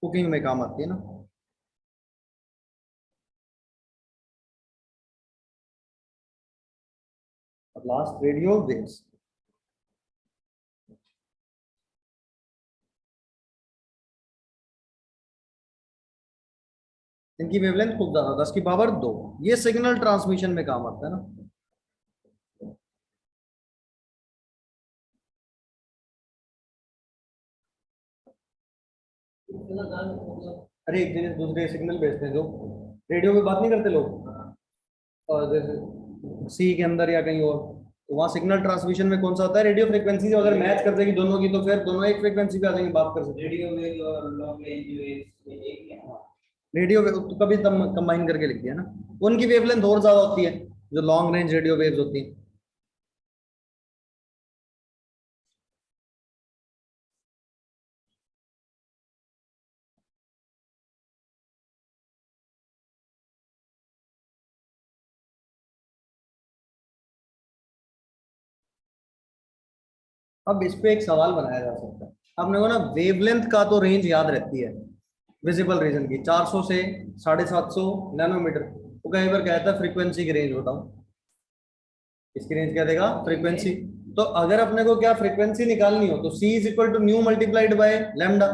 कुकिंग में काम आती है ना। Last radio waves. इनकी वेवलेंथ खूब ज्यादा, 10 की पावर 2। ये सिग्नल ट्रांसमिशन में काम आता है ना। अरे एक जगह दूसरे सिग्नल भेजते हैं जो रेडियो पे बात नहीं करते लोग, और जैसे सी के अंदर या कहीं और, तो वहाँ सिग्नल ट्रांसमिशन में कौन सा होता है, रेडियो फ्रीक्वेंसी अगर मैच कर देगी दोनों की तो फिर दोनों एक फ्रीक्वेंसी पे आ जाएंगे, बात कर सकते हैं। रेडियो वेव और लॉन्ग रेंज वेव एक ही है। रेडियो वेव तो कभी तब कंबाइन करके लिख दिया ना, उनकी वेवलेंथ और ज्यादा होती है जो लॉन्ग रेंज रेडियो वेव्स होती हैं। अब इस पे एक सवाल बनाया जा सकता है, आपने को ना वेवलेंथ का तो रेंज याद रहती है विजिबल रीजन की, 400 से 750 नैनोमीटर। वो कहीं पर कहता है फ्रीक्वेंसी की रेंज बताओ, इसकी रेंज क्या देगा, फ्रीक्वेंसी। तो अगर अपने को क्या फ्रीक्वेंसी निकालनी हो तो C is equal to nu multiplied by lambda.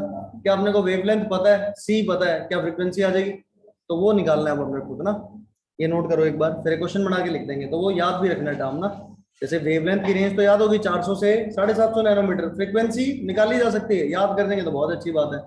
क्या अपने को वेवलेंथ पता है, सी पता है, क्या फ्रीक्वेंसी आ जाएगी, तो वो निकालना है अब अपने खुद ना। ये नोट करो एक बार, फिर क्वेश्चन बना के लिख देंगे, तो वो याद भी रखना है टर्म ना। जैसे वेवलेंथ की रेंज तो याद होगी 400 से 750 नैनोमीटर, फ्रीक्वेंसी निकाली जा सकती है, याद कर देंगे तो बहुत अच्छी बात है।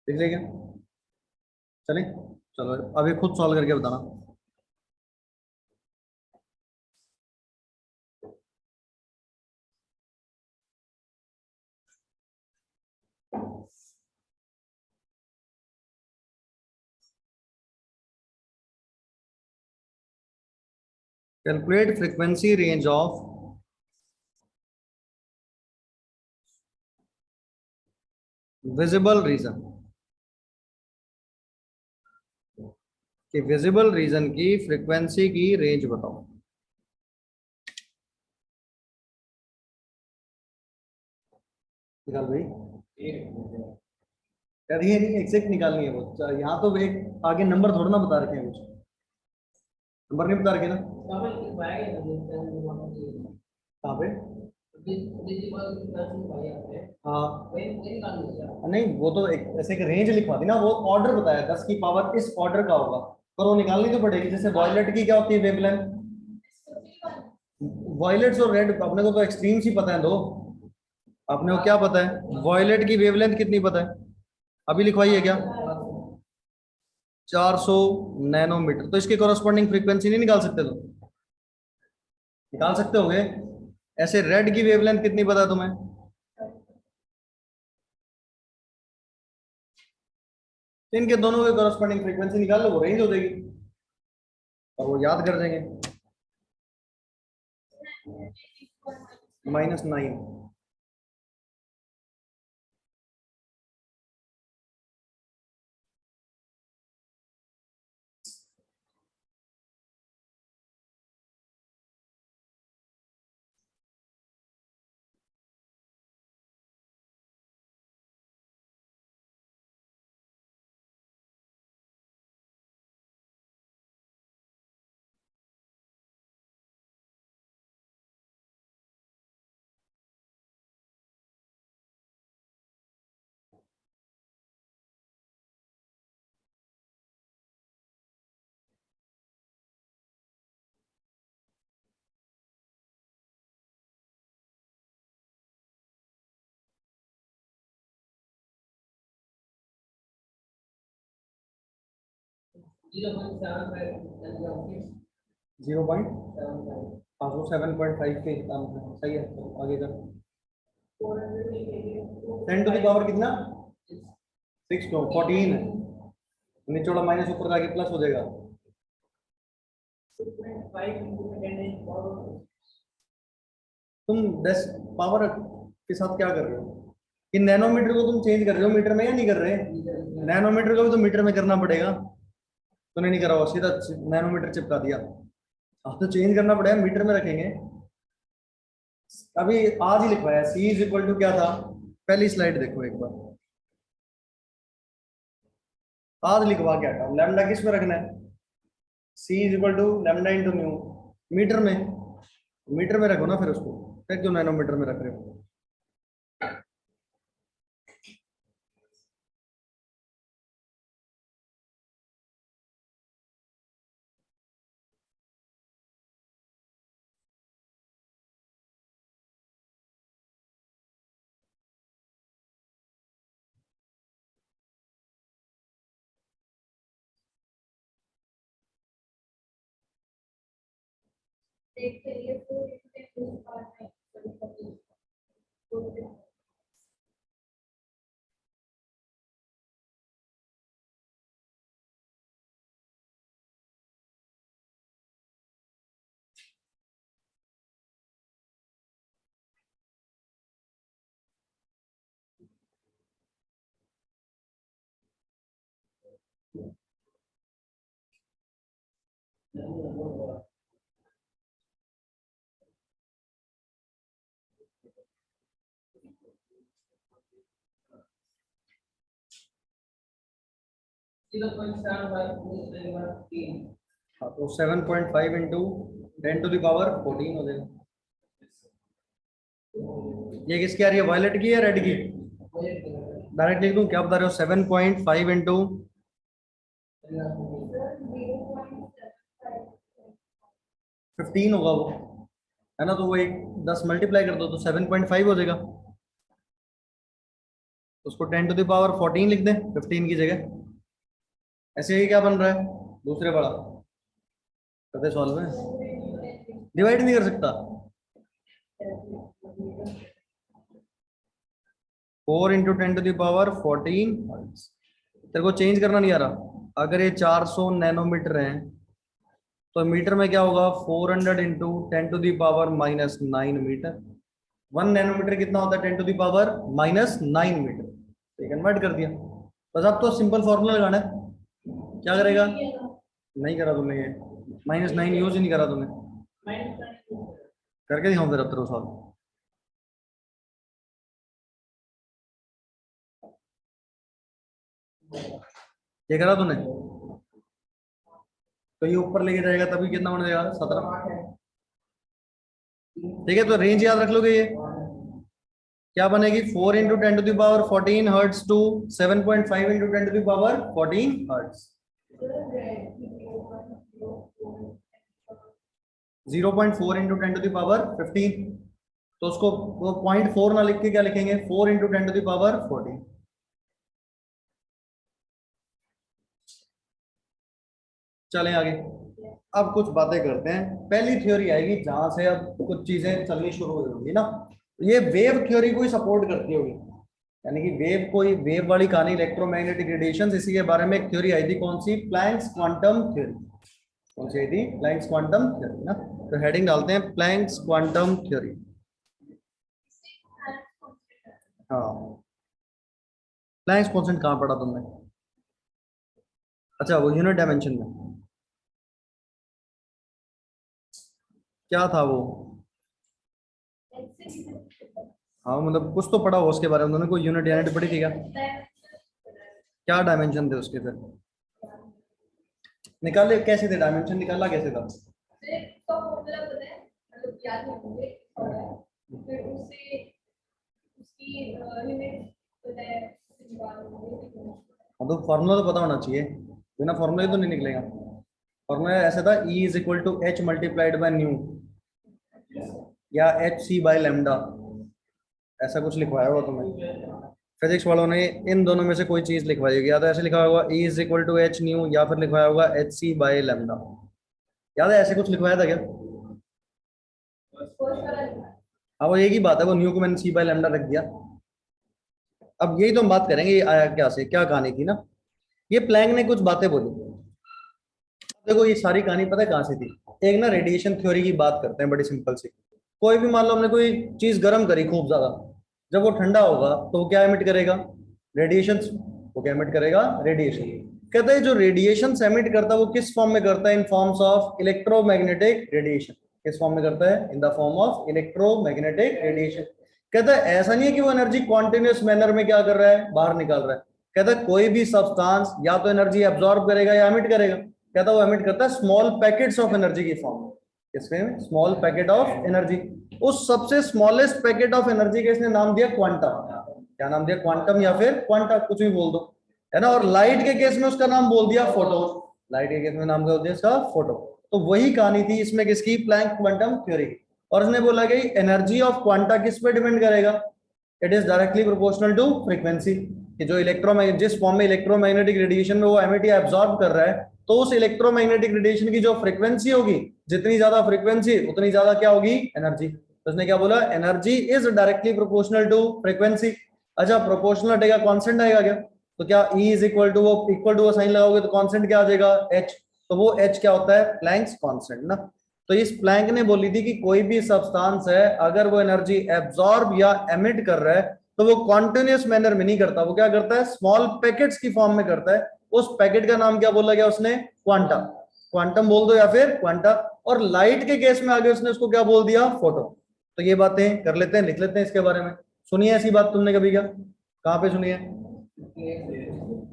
देख लिया क्या, चलें, चलो अभी खुद सॉल्व करके बताना। Calculate frequency range of visible region, कि विजिबल रीजन की फ्रीक्वेंसी की रेंज बताओ। निकाल भाई, यार ये नहीं एग्जैक्ट निकालनी है वो, यहाँ तो एक आगे नंबर थोड़ा ना बता रखे हैं कुछ, नंबर नहीं बता रखे ना कहाँ पे। हाँ नहीं, वो तो एक ऐसे एक रेंज लिखवा दी ना, वो ऑर्डर बताया 10 की पावर इस ऑर्डर का होगा, पर वो निकालनी तो पड़ेगी। जैसे वॉयलेट की क्या होती है वेवलेंथ, वॉयलेट्स और रेड अपने को तो एक्सट्रीम्स ही पता है दो। आपने को क्या पता है, वॉयलेट की वेवलेंथ कितनी पता है, अभी लिखवाइए क्या, 400 नैनोमीटर। तो इसके कॉरस्पॉन्डिंग फ्रीक्वेंसी नहीं निकाल सकते, तो निकाल सकते होगे। ऐसे रेड की वेवलेंथ कितनी पता है तुम्हें, तो इनके दोनों के कॉरस्पॉन्डिंग फ्रीक्वेंसी निकाल लो, वो रेंज हो जाएगी और वो याद कर देंगे। -9। 0.75। हाँ वो 7.5 के काम में सही है, तो आगे कर। 10 टू द पावर कितना, 6 तो 14 है, नीचे वाला माइनस ऊपर का आगे प्लस हो जाएगा। तुम डेस पावर के साथ क्या कर रहे हो कि नैनोमीटर को तुम चेंज कर रहे हो मीटर में या नहीं कर रहे? नैनोमीटर को भी तो मीटर में करना पड़ेगा, तूने नहीं करा हुआ, सीधा नैनोमीटर चिपका दिया। हाँ तो चेंज करना पड़ेगा, मीटर में रखेंगे। अभी आज ही लिखवाया सी इज इक्वल टू क्या था, पहली स्लाइड देखो एक बार, आज लिखवा क्या था, लैम्डा किस में रखना है, C is equal to lambda into nu, metre में, मीटर में रखो ना फिर उसको, फिर क्यों नैनोमीटर में रख रहे हो? हाँ तो 7.5 इंटू 10 टू द पावर 14 हो जाएगा। ये किसकी आ रही है, वायलेट की या रेड की? डायरेक्ट लिख दूं, क्या बता रहे हो, 7.5 इंटू 15 होगा वो, है ना, तो वो एक 10 मल्टीप्लाई कर दो तो 7.5 हो जाएगा, तो उसको 10 टू द पावर 14 लिख दें 15 की जगह। ऐसे ही क्या बन रहा है दूसरे वाला, करते सॉल्व है, डिवाइड नहीं कर सकता। 4 इंटू 10 टू द पावर 14, तेरे को चेंज करना नहीं आ रहा, अगर ये 400 नैनोमीटर है तो मीटर में क्या होगा, 400 into 10 to the power -9 metre. 1 nanometre कितना होता है, 10 टू द पावर -9 मीटर, तो कन्वर्ट कर दिया। बस अब तो सिंपल फॉर्मूला लगाना है, क्या करेगा, नहीं करा तुमने ये, -9 यूज ही नहीं करा तुमने, करके दिखाऊं फिर अब तेरे सॉल्व। ये करा तूने, तो ये ऊपर लेके जाएगा तभी कितना बन जाएगा, 17। ठीक है, तो रेंज याद रख लोगे, ये क्या बनेगी, 4 into 10 to the power 14 hertz to 7.5 into 10 to the power 14 hertz. 0.4 into 10 to the power 15, तो उसको वो 0.4 ना लिख के क्या लिखेंगे, 4 इंटू 10 टू द पावर 14। चलें आगे, अब कुछ बातें करते हैं, पहली थ्योरी आएगी जहां से अब कुछ चीजें चलनी शुरू हो जाएंगी ना, ये वेव थ्योरी को ही सपोर्ट करती होगी, यानी कि वेव कोई वेव वाली कहानी, इलेक्ट्रोमैग्नेटिक रेडिएशन, इसी के बारे में एक थ्योरी आई थी, कौन सी, प्लैंक्स क्वांटम थ्योरी। कौन सी आई थी, प्लैंक्स क्वांटम थ्योरी ना, तो हेडिंग डालते हैं प्लैंक्स क्वांटम थ्योरी। हाँ, प्लैंक्स कांस्टेंट कहाँ पढ़ा तुमने? अच्छा वो यूनिट डायमेंशन में, क्या था वो? हाँ मतलब कुछ तो पढ़ा हो उसके बारे में, उन्होंने कोई यूनिट यूनिट पढ़ी थी क्या? क्या डायमेंशन थे उसके फिर, निकाले कैसे थे, डायमेंशन निकाला कैसे था? हाँ तो फॉर्मूला तो पता होना चाहिए, बिना फॉर्मूले तो नहीं निकलेगा। फॉर्मूला ऐसा था, E is equal to H multiplied by nu, या एच सी बाय लेमडा, ऐसा कुछ लिखवाया होगा तुम्हें फिजिक्स वालों ने, इन दोनों में से कोई चीज लिखवाई होगी, या तो ऐसे लिखा होगा E is equal to H nu, या फिर लिखवाया होगा एच सी बाय लेमडा, याद है ऐसे कुछ लिखवाया था क्या? हाँ वो एक ही बात है, वो न्यू को मैंने सी बाय लैम्डा रख दिया। अब यही तो हम बात करेंगे, ये आया क्या से, क्या कहानी थी ना। ये प्लैंक ने कुछ बातें बोली। देखो ये सारी कहानी पता है कहाँ से थी। एक ना रेडिएशन थ्योरी की बात करते हैं, बड़ी सिंपल सी। कोई भी मान लो हमने कोई चीज गर्म करी खूब ज्यादा, जब वो ठंडा होगा तो वो क्या एमिट करेगा? रेडिएशन। वो क्या एमिट करेगा? रेडिएशन। कहते हैं जो रेडिएशन एमिट करता है वो किस फॉर्म में करता है? इन फॉर्म्स ऑफ इलेक्ट्रोमैग्नेटिक रेडिएशन। किस फॉर्म में करता है? In the form of electromagnetic radiation. कहता है ऐसा नहीं है कि वो एनर्जी कॉन्टिन्यूस मैनर में क्या कर रहा है, बाहर निकाल रहा है। कहता है कोई भी सब्सटेंस या तो एनर्जी एब्जॉर्ब करेगा या एमिट करेगा। कहता है वो एमिट करता है स्मॉल पैकेट्स ऑफ एनर्जी की फॉर्म में। इसमें स्मॉल पैकेट ऑफ एनर्जी। उस सबसे स्मॉलेस्ट पैकेट ऑफ एनर्जी का इसने नाम दिया क्वांटम। क्या नाम दिया? क्वांटम या फिर क्वांटा, कुछ भी बोल दो, है ना। और लाइट के केस में उसका नाम बोल दिया फोटो। लाइट के केस में नाम क्या दिया इसका? फोटो। तो वही कहानी थी इसमें किसकी? प्लैंक क्वांटम थ्योरी की। और इसने बोला कि एनर्जी ऑफ क्वांटा किस पे डिपेंड करेगा? It is directly proportional to frequency. कि जो इलेक्ट्रोमैग्नेटिक, जिस फॉर्म में इलेक्ट्रोमैग्नेटिक रेडिएशन में वो एमिट या एब्जॉर्ब कर रहा है, तो उस इलेक्ट्रोमैग्नेटिक रेडिएशन की जो फ्रीक्वेंसी होगी, जितनी ज्यादा फ्रीक्वेंसी उतनी ज्यादा क्या होगी? एनर्जी। तो उसने क्या बोला? Energy is directly proportional to frequency. अच्छा प्रोपोर्शनल हटेगा, कांस्टेंट आएगा क्या? तो क्या E इज इक्वल टू, वो इक्वल टू साइन लगाओगे तो कांस्टेंट क्या आ जाएगा? H। तो वो H क्या होता है? प्लैंक्स कांस्टेंट ना। तो इस प्लैंक ने बोली थी कि कोई भी सब्सटेंस है अगर वो एनर्जी एब्जॉर्ब या एमिट कर रहा है तो वो कॉन्टिन्यूस मैनर में नहीं करता, वो क्या करता है? स्मॉल पैकेट्स की फॉर्म में करता है। उस पैकेट का नाम क्या बोला गया उसने? क्वांटा। क्वांटम बोल दो या फिर क्वांटा। और लाइट के केस में आगे उसने उसको क्या बोल दिया? फोटो। तो ये बातें कर लेते हैं, लिख लेते हैं इसके बारे में। सुनिए ऐसी बात तुमने कभी क्या, कहाँ पे सुनी है?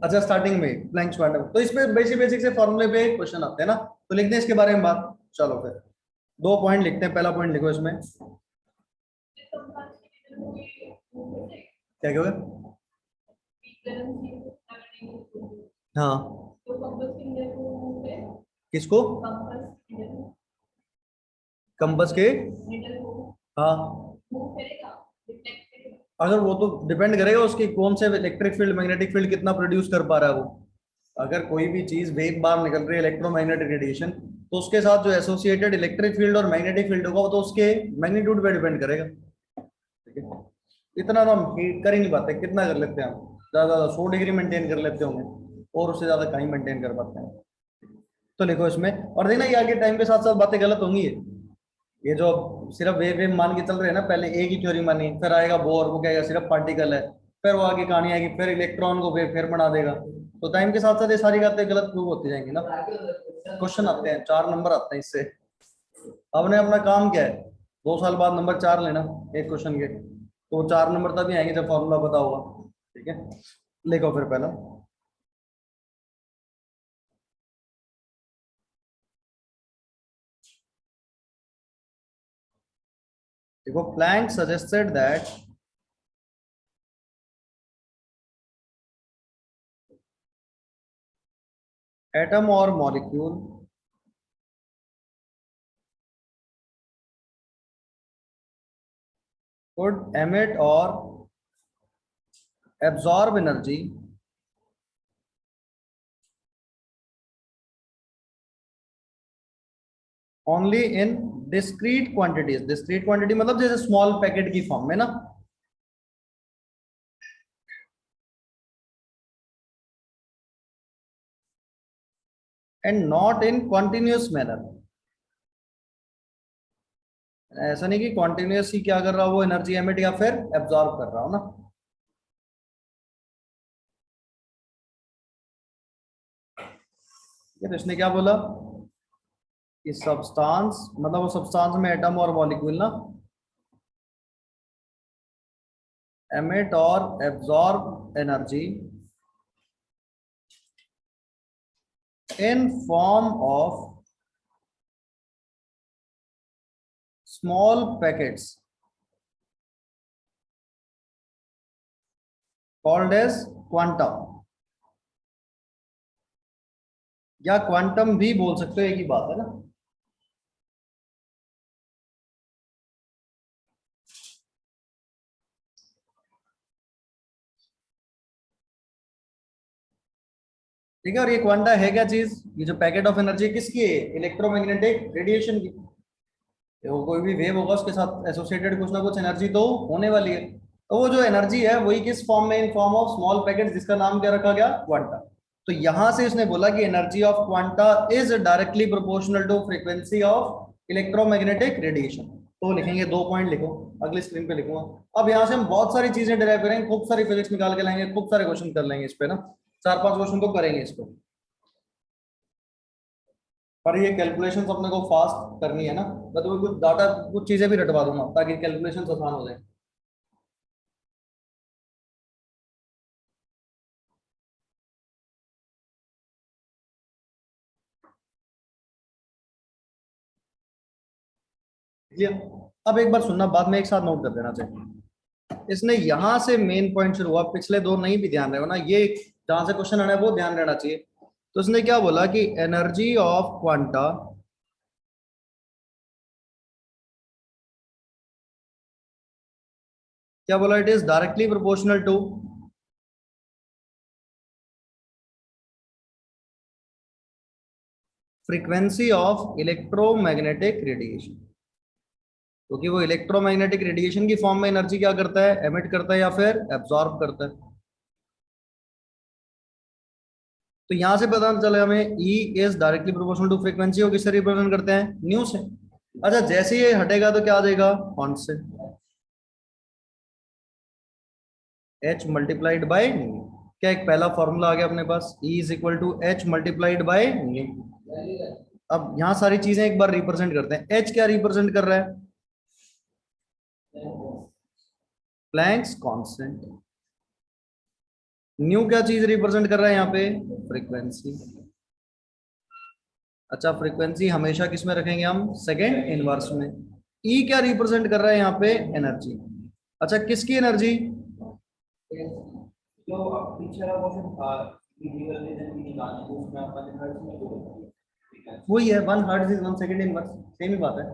अच्छा स्टार्टिंग में प्लैंक्स क्वांटम, तो इसमें बेसिक बेसिक से फॉर्मूले पे क्वेश्चन आते हैं ना, तो लिखते हैं इसके बारे में बात। चलो फिर दो पॉइंट लिखते हैं। पहला पॉइंट लिखो इसमें, क्या क्या? हाँ। किसको? कंपस के? हाँ। अगर वो तो डिपेंड करेगा उसकी कौन से इलेक्ट्रिक फील्ड, मैग्नेटिक फील्ड कितना प्रोड्यूस कर पा रहा है वो। अगर कोई भी चीज वेग बार निकल रही है इलेक्ट्रोमैग्नेटिक रेडिएशन, तो उसके साथ जो एसोसिएटेड इलेक्ट्रिक फील्ड और मैग्नेटिक फील्ड होगा वो तो उसके मैग्नीट्यूड पे डिपेंड करेगा। ठीक है। इतना तो हम कर ही नहीं पाते, कितना कर लेते हैं हम? ज्यादा ज्यादा 100 डिग्री मेंटेन कर लेते होंगे, और उससे ज्यादा कहीं मेंटेन कर पाते हैं। तो लिखो इसमें, और देखना ये आगे टाइम के साथ साथ बातें गलत होंगी। ये जो सिर्फ वेव वेव मान के चल रहे हैं ना, पहले एक ही थ्योरी मानी, फिर आएगा बोर, वो कहेगा सिर्फ पार्टिकल है, फिर वो आगे कहानी आएगी, फिर इलेक्ट्रॉन को वेव फिर बना देगा। तो टाइम के साथ साथ ये सारी बातें गलत प्रूव होती जाएंगी ना। क्वेश्चन आते हैं, 4 नंबर आते हैं इससे। आपने अपना काम क्या है? 2 साल बाद नंबर 4 लेना एक क्वेश्चन के, तो 4 नंबर तभी आएंगे जब फॉर्मूला पता होगा। ठीक है, लिखो फिर पहला। देखो प्लैंक सजेस्टेड दैट एटम और molecule could emit or absorb energy only in discrete quantities। discrete quantity मतलब जैसे स्मॉल पैकेट की फॉर्म में ना। And not in continuous manner. ऐसा नहीं कि कॉन्टिन्यूस ही क्या कर रहा हो, वो एनर्जी एमिट या फिर एब्जॉर्ब कर रहा हो ना। ये तो इसने क्या बोला कि सब्सटेंस, मतलब वो सब्सटेंस में एटम और मॉलिक्यूल ना एमिट और absorb energy in form of small packets called as quantum, या क्वांटम भी बोल सकते हो, एक ही बात है ना। ठीक है, और ये क्वांटा है क्या चीज? ये जो पैकेट ऑफ एनर्जी किसकी है? इलेक्ट्रोमैग्नेटिक रेडिएशन की। वो कोई भी वेव होगा उसके साथ एसोसिएटेड कुछ ना कुछ एनर्जी तो होने वाली है। तो वो जो एनर्जी है वही किस फॉर्म में, इन फॉर्म ऑफ स्मॉल पैकेट, जिसका नाम क्या रखा गया, क्वांटा। तो यहां से उसने बोला कि energy of quanta is directly proportional to frequency of electromagnetic radiation. तो लिखेंगे, 2 पॉइंट लिखो, अगली स्क्रीन पे लिखूंगा। अब यहाँ से हम बहुत सारी चीजें डिराइव करेंगे, खूब सारी फिजिक्स निकाल के लाएंगे, खूब सारे क्वेश्चन कर लेंगे इस पे ना, 4-5 क्वेश्चन तो करेंगे इस पे। पर ये कैलकुलेशंस अपने को फास्ट करनी है ना, मैं तुम्हें कुछ डाटा, कुछ चीजें भी रटवा दूंगा ताकि कैलकुलेशंस आसान हो जाए। क्लियर। अब एक बार सुनना, बाद में एक साथ नोट कर देना चाहिए। इसने यहां से मेन पॉइंट शुरू हुआ, पिछले दो नहीं भी ध्यान रहे हो ना, ये जहां से क्वेश्चन आना है वो ध्यान रहना चाहिए। तो उसने क्या बोला कि एनर्जी ऑफ क्वांटा क्या बोला, it is directly proportional to frequency of electromagnetic radiation. क्योंकि वो इलेक्ट्रोमैग्नेटिक रेडिएशन की फॉर्म में एनर्जी क्या करता है, एमिट करता है या फिर एब्जॉर्ब करता है। तो यहां से पता चला हमें E is directly proportional to frequency, और किससे रिप्रेजेंट करते हैं, न्यू से। अच्छा, जैसे ये हटेगा तो क्या आ जाएगा, constant, H multiplied by nu. क्या एक पहला फॉर्मूला आ गया अपने पास, E is equal to H multiplied by nu. अब यहाँ सारी चीजें एक बार रिप्रेजेंट करते हैं। H क्या रिप्रेजेंट कर रहा है, प्लैंक्स कांस्टेंट। न्यू क्या चीज रिप्रेजेंट कर रहा है यहाँ पे, फ्रीक्वेंसी। अच्छा, फ्रीक्वेंसी हमेशा किस में रखेंगे हम, सेकेंड इनवर्स में। ई क्या रिप्रेजेंट कर रहा है यहाँ पे, एनर्जी। अच्छा, किसकी एनर्जी, जो अब पीछे वाला क्वेश्चन था, रिलेशन की निकालनी है, उसमें अपन ने हर्ट्ज में बोला, वही है, 1 hertz is 1 second inverse, same ही बात है।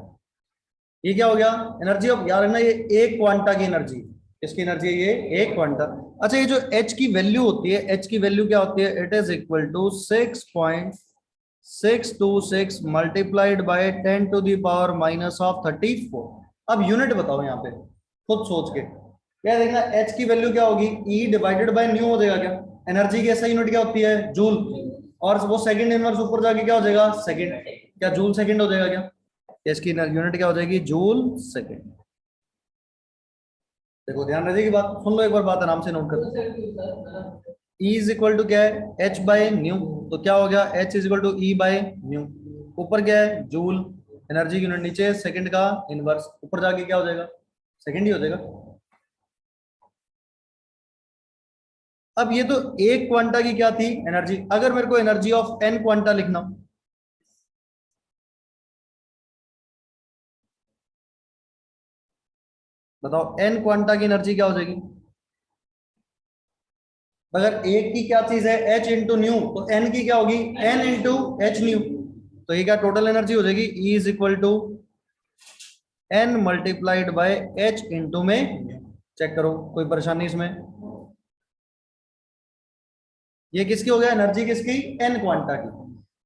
ये क्या हो गया, एनर्जी ऑफ, यार है ना, ये एक क्वांटा की एनर्जी, किसकी एनर्जी है ये, एक क्वांटा। अच्छा, ये जो एच की वैल्यू होती है, एच की वैल्यू क्या होती है, it is equal to 6.626 multiplied by 10⁻⁻34। अब यूनिट बताओ यहाँ पे, खुद सोच के क्या देखना, एच की वैल्यू क्या होगी, ई डिवाइडेड बाय न्यू हो जाएगा क्या। एनर्जी की ऐसा यूनिट क्या होती है, जूल। और वो सेकंड इनवर्स ऊपर जाके क्या हो जाएगा, सेकंड। क्या जूल सेकंड हो जाएगा क्या, इसकी यूनिट क्या हो जाएगी, जूल सेकंड। देखो, ध्यान रखिए, बात सुन लो एक बार, बात आराम से नोट कर। E इज इक्वल टू क्या है, H बाय न्यू। तो क्या हो गया, H is equal to E by nu. ऊपर क्या है, जूल, एनर्जी की यूनिट, नीचे सेकंड का इनवर्स, ऊपर जाके क्या हो जाएगा, सेकंड ही हो जाएगा। अब ये तो एक क्वांटा की क्या थी, एनर्जी। अगर मेरे को एनर्जी ऑफ n क्वांटा लिखना हो, बताओ n क्वांटा की एनर्जी क्या हो जाएगी। अगर एक की क्या चीज है, H इंटू न्यू, तो n की क्या होगी, n इंटू एच न्यू। तो ये क्या टोटल एनर्जी हो जाएगी, E is equal to n multiplied by H into में। चेक करो, कोई परेशानी इसमें, ये किसकी हो गया, एनर्जी किसकी, n क्वांटा की।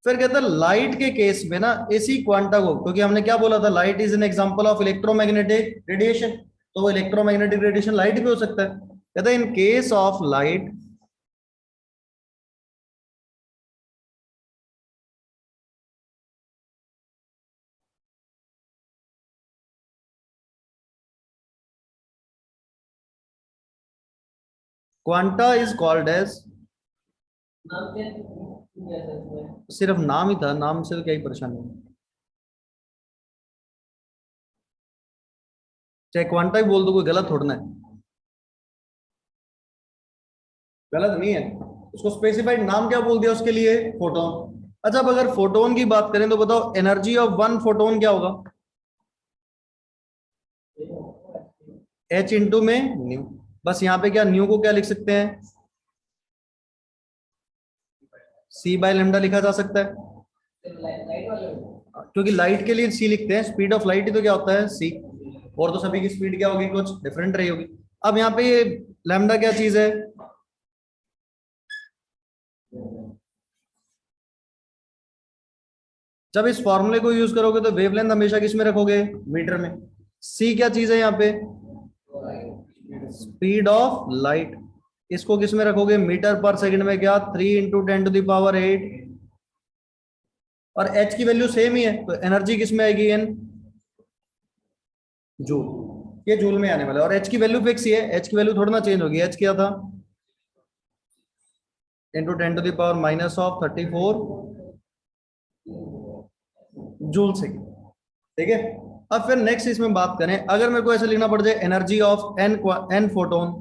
फिर कहता है लाइट के केस में ना, इसी क्वांटा को, क्योंकि हमने क्या बोला था, light is an example of electromagnetic radiation, तो वो इलेक्ट्रोमैग्नेटिक रेडिएशन लाइट भी हो सकता है। कहता है in case of light, quanta is called as, सिर्फ नाम ही था, नाम से तो क्या ही परेशानी है, चाहे क्वांटा ही बोल दो, कोई गलत थोड़ा ना है, गलत नहीं है। उसको स्पेसिफाइड नाम क्या बोल दिया उसके लिए, फोटोन। अच्छा, अब अगर फोटोन की बात करें तो बताओ एनर्जी ऑफ वन फोटोन क्या होगा, H इंटू में न्यू। बस यहाँ पे क्या, न्यू को क्या लिख सकते हैं, C बाय लेमडा लिखा जा सकता है, क्योंकि लाइट के लिए C लिखते हैं, स्पीड ऑफ लाइट ही तो क्या होता है, C। और तो सभी की स्पीड क्या होगी, कुछ डिफरेंट रही होगी। अब यहाँ पे ये लैम्डा क्या चीज है, जब इस फॉर्मूले को यूज करोगे तो वेवलेंथ हमेशा किस में रखोगे, मीटर में। सी क्या चीज है यहाँ पे, स्पीड ऑफ लाइट, इसको किस में रखोगे, मीटर पर सेकंड में, क्या 3 × 10⁸ और एच की वैल्यू सेम ही है तो एनर्जी किस में आएगी, एन जूल, ये जूल में आने वाला है। और एच की वैल्यू फिक्स ही है, एच की वैल्यू थोड़ा ना चेंज होगी, एच क्या था, × 10⁻⁻34 जूल सेकेंड। ठीक है। अब फिर नेक्स्ट इसमें बात करें, अगर मेरे को ऐसे लिखना पड़ जाए energy of n n photon,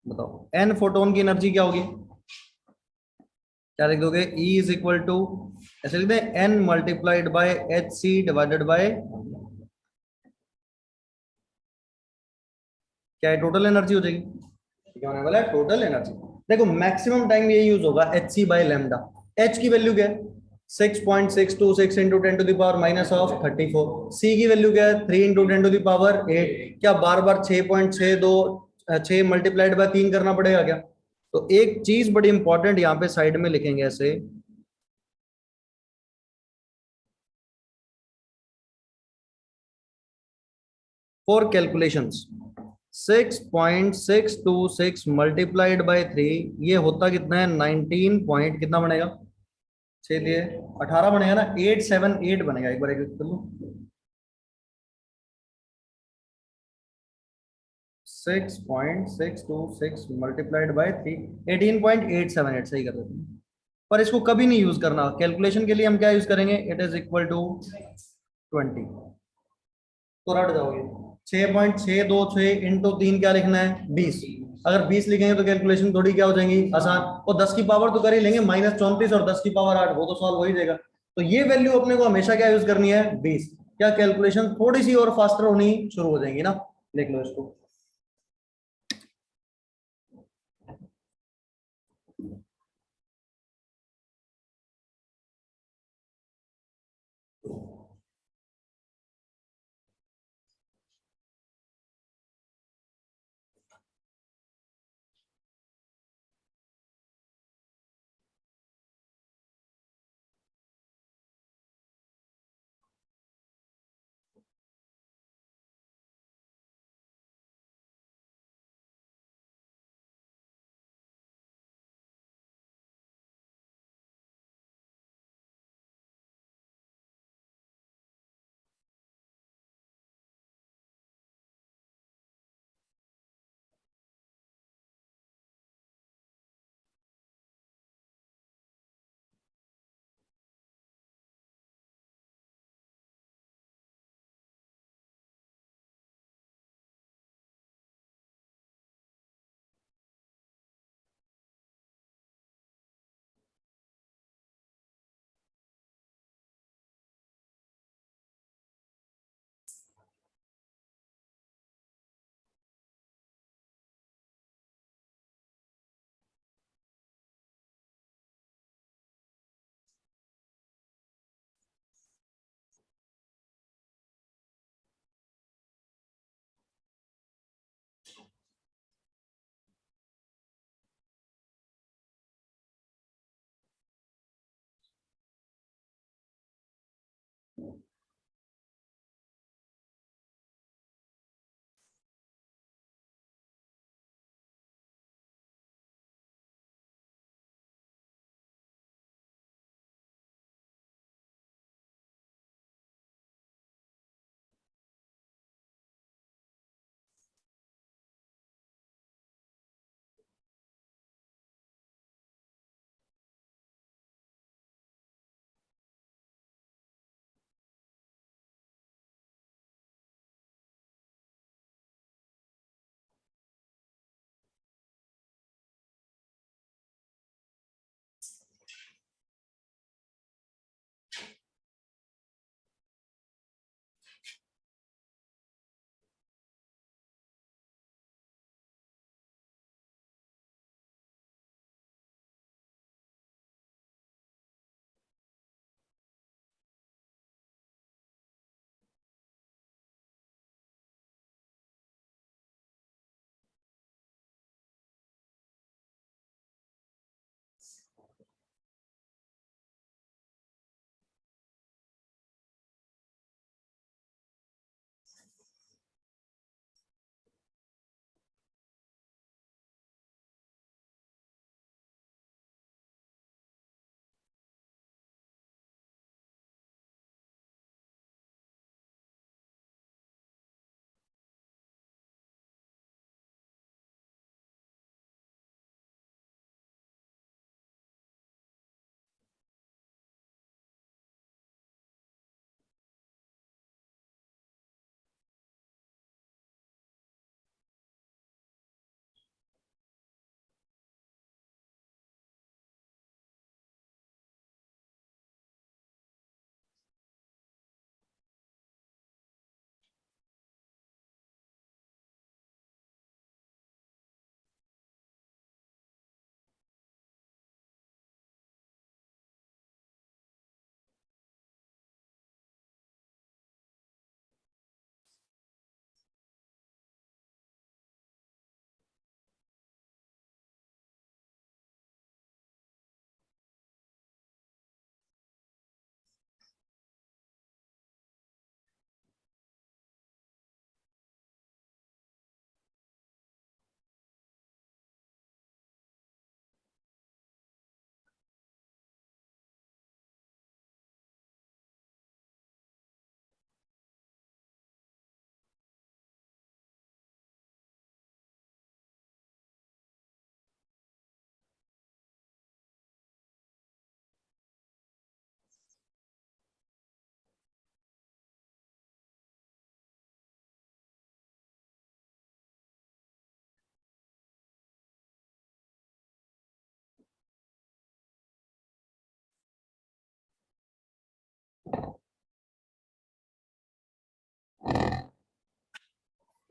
बताओ एन फोटोन की एनर्जी क्या होगी, क्या लिख दोगे, E इज इक्वल टू, ऐसे लिख दें n multiplied by H C divided by, क्या है, टोटल एनर्जी हो जाएगी। क्या होने वाला है, टोटल एनर्जी। देखो मैक्सिमम टाइम ये यूज होगा H C by lambda. H की वैल्यू क्या है, 6.626 × 10⁻⁻34। सी की वैल्यू क्या है, 3 × 10⁸ क्या बार बार 6.62 6 मल्टीप्लाइड बाय 3 करना पड़ेगा क्या। तो एक चीज बड़ी इंपॉर्टेंट यहाँ पे साइड में लिखेंगे ऐसे, फॉर कैलकुलेशंस 6.626 मल्टीप्लाइड बाय 3, ये होता कितना है, 19 पॉइंट कितना बनेगा, 6 दिए 18 बनेगा ना, 878 बनेगा, एक बार एक कर लो, 6.626 मल्टीप्लाइड बाय 3, 18.878 सही कर देते हैं। पर इसको कभी नहीं यूज करना, कैलकुलेशन के लिए हम क्या यूज करेंगे, इट इज इक्वल टू 20, तो रट जाओगे। 6.626 × 3 क्या लिखना है, 20। अगर 20 लिखेंगे तो कैलकुलेशन थोड़ी क्या हो जाएंगी, आसान, और 10 की पावर तो कर ही लेंगे, -34 और 10 की पावर 8, वो तो सॉल्व हो ही जाएगा। तो ये वैल्यू अपने को हमेशा क्या यूज करनी है, 20। क्या कैलकुलेशन थोड़ी सी और फास्टर होनी शुरू हो जाएंगी ना, लिख लो इसको।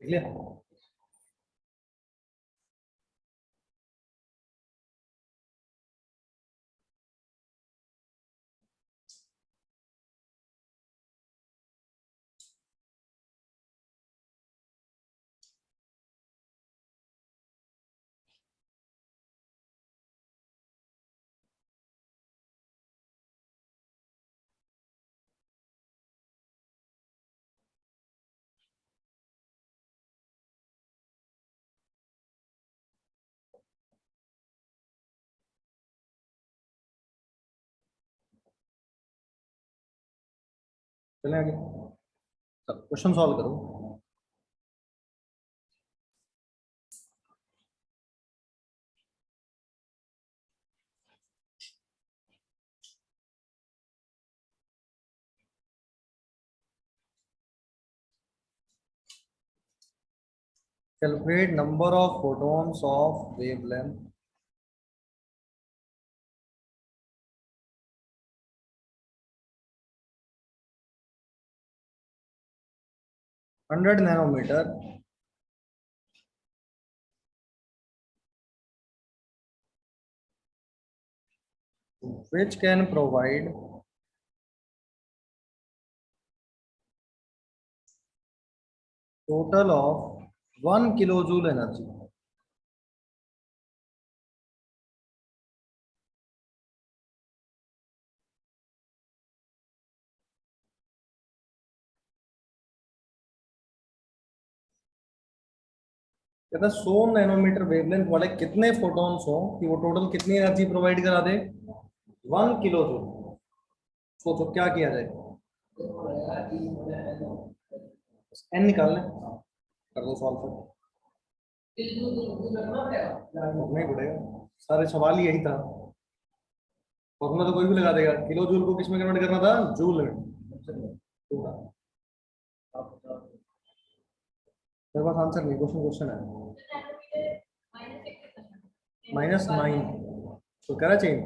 लिख लिया। चलें आगे, क्वेश्चन सॉल्व करो। Calculate number of photons of wavelength 100 nanometer which can provide total of 1 kilojoule energy। कहता 100 नैनोमीटर वेवलेंथ वाले कितने फोटॉन्स हो कि वो टोटल कितनी एनर्जी प्रोवाइड करा दे, 1 किलो जूल। सोचो क्या किया जाए, एन निकाल लें, कर दो सॉल्व नहीं पड़ेगा, सारे सवाल यही था। फॉर्मूला तो कोई भी लगा देगा, किलो जूल को किस में कन्वर्ट करना था, जूल में। मेरे पास आंसर नहीं, क्वेश्चन क्वेश्चन है -9, तो कह रहा चाहिए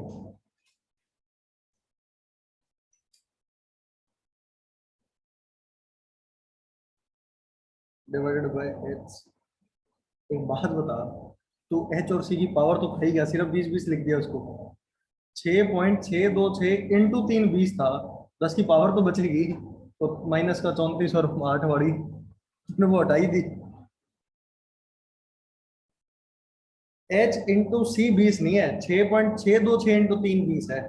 डिवाइडेड बाय एच। एक बात बता, तू एच और सी की पावर तो खाई गया, सिर्फ 20-20 लिख दिया उसको। 6.626 इंटू 3 20 था, 10 की पावर तो बचेगी, तो माइनस का 34 और 8 वाली तुमने वो हटाई थी। एच इंटू सी 20 नहीं है, 6.626 इंटू 3 20 है।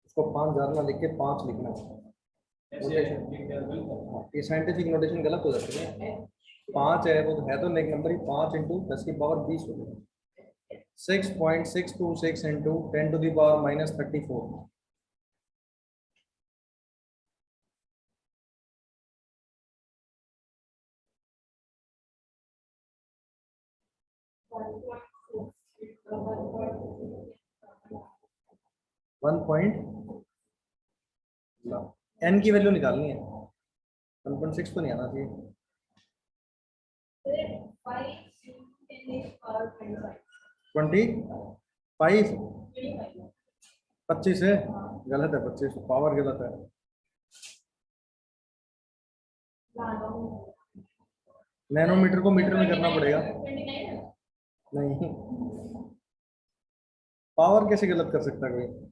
उसको 5 जानना लिख के 5 लिखना, नोटेशन ये साइंटिफिक नोटेशन गलत हो जाती है। 5 है वो तो है, तो नेक नंबर ही 5 इंटू 10 की पावर 20 हो गई, 6.626 into 10 to the power -34। One point n की वैल्यू निकालनी है, 1.6 तो नहीं आना चाहिए। 25, 25 है, गलत है, 25 पावर गलत है। नैनोमीटर को मीटर में करना पड़ेगा। नहीं, पावर कैसे गलत कर सकता है कोई।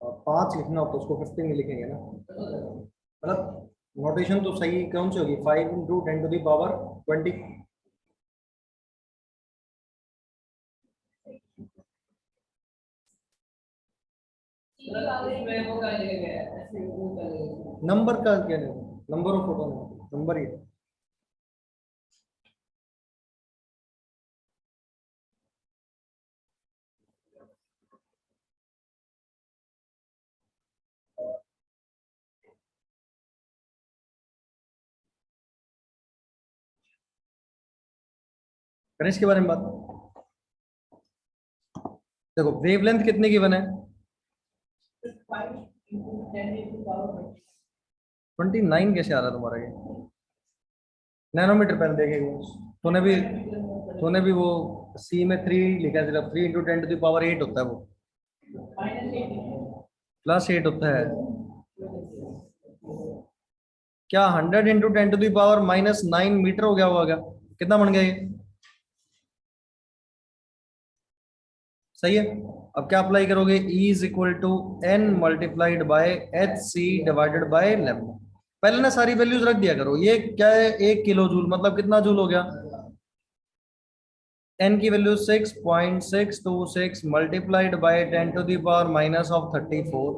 और 5 लिखना हो तो उसको 50 में लिखेंगे ना, मतलब नोटेशन तो सही कौन सी होगी, 5 into 10 to the power 20। Number का क्या नहीं, नंबर ऑफ फोटोन, नंबर ही करें इसके बारे में बात। देखो वेवलेंथ कितनी गिवन है, 29 कैसे आ रहा है तुम्हारा ये, नैनोमीटर पहले देखेगा। तूने भी वो सी में 3 लिखा है, सिर्फ 3 × 10⁸ होता है वो, +8 होता है। क्या 100 × 10⁻⁹ मीटर हो गया, कितना बन गया ये, सही है। अब क्या अप्लाई करोगे, E = N × H/c/λ। पहले ना सारी वैल्यूज रख दिया करो। ये क्या है, 1 किलो जूल मतलब कितना जूल हो गया, n की वैल्यू 6.626 × 10⁻⁻34।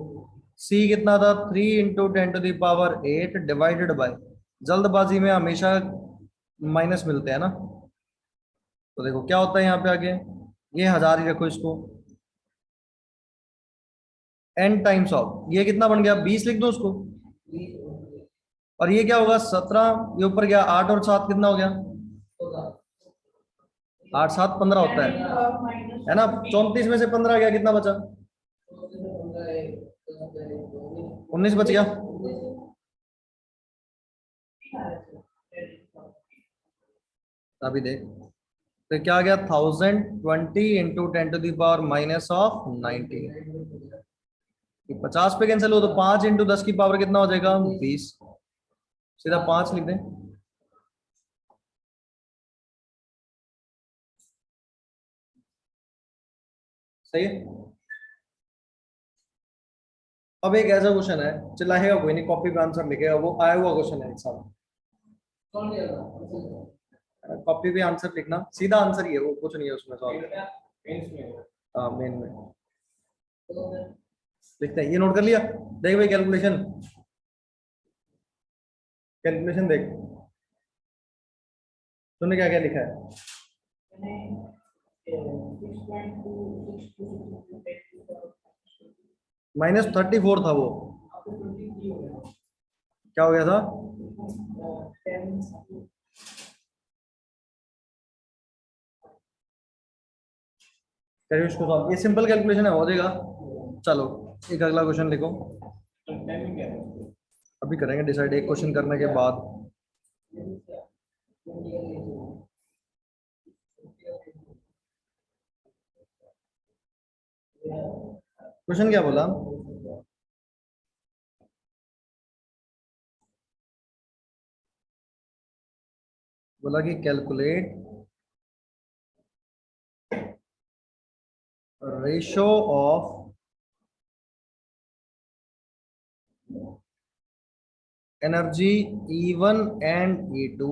c कितना था, 3 × 10⁸ डिवाइडेड बाय, जल्दबाजी में हमेशा माइनस मिलते हैं ना, तो देखो क्या होता है यहाँ पे आगे, ये 1000 ही रखो इसको, n टाइम्स ऑफ ये कितना बन गया, 20 लिख दो उसको, और ये क्या होगा 17, ये ऊपर गया 8 और 7 कितना हो गया, 8 7 15 होता है ना। 34 में से 15 गया, कितना बचा, 19 बच गया। अभी देख, तो क्या आ गया, 1020 × 10⁻⁻19। 50 पे कैंसिल हो तो 5 × 10⁻, कितना हो जाएगा, 20। सीधा 5 लिख दें। सही है। अब एक ऐसा क्वेश्चन है, चिल्लाएगा कोई नहीं, कॉपी पे आंसर लिखेगा, वो आया हुआ क्वेश्चन है एग्जाम, कॉपी पे आंसर लिखना, सीधा आंसर ही है वो, कुछ नहीं है उसमें सॉल्व। हाँ मेन में लिखते हैं, ये नोट कर लिया। देख भाई कैलकुलेशन, कैलकुलेशन देख, तूने क्या क्या लिखा है, -34 था वो, क्या हो गया था, करिए उसको सॉल्व, ये सिंपल कैलकुलेशन है, हो जाएगा। चलो एक अगला क्वेश्चन लिखो, अभी करेंगे डिसाइड एक क्वेश्चन करने के बाद। क्वेश्चन क्या बोला, बोला कि calculate ratio of energy E1 and E2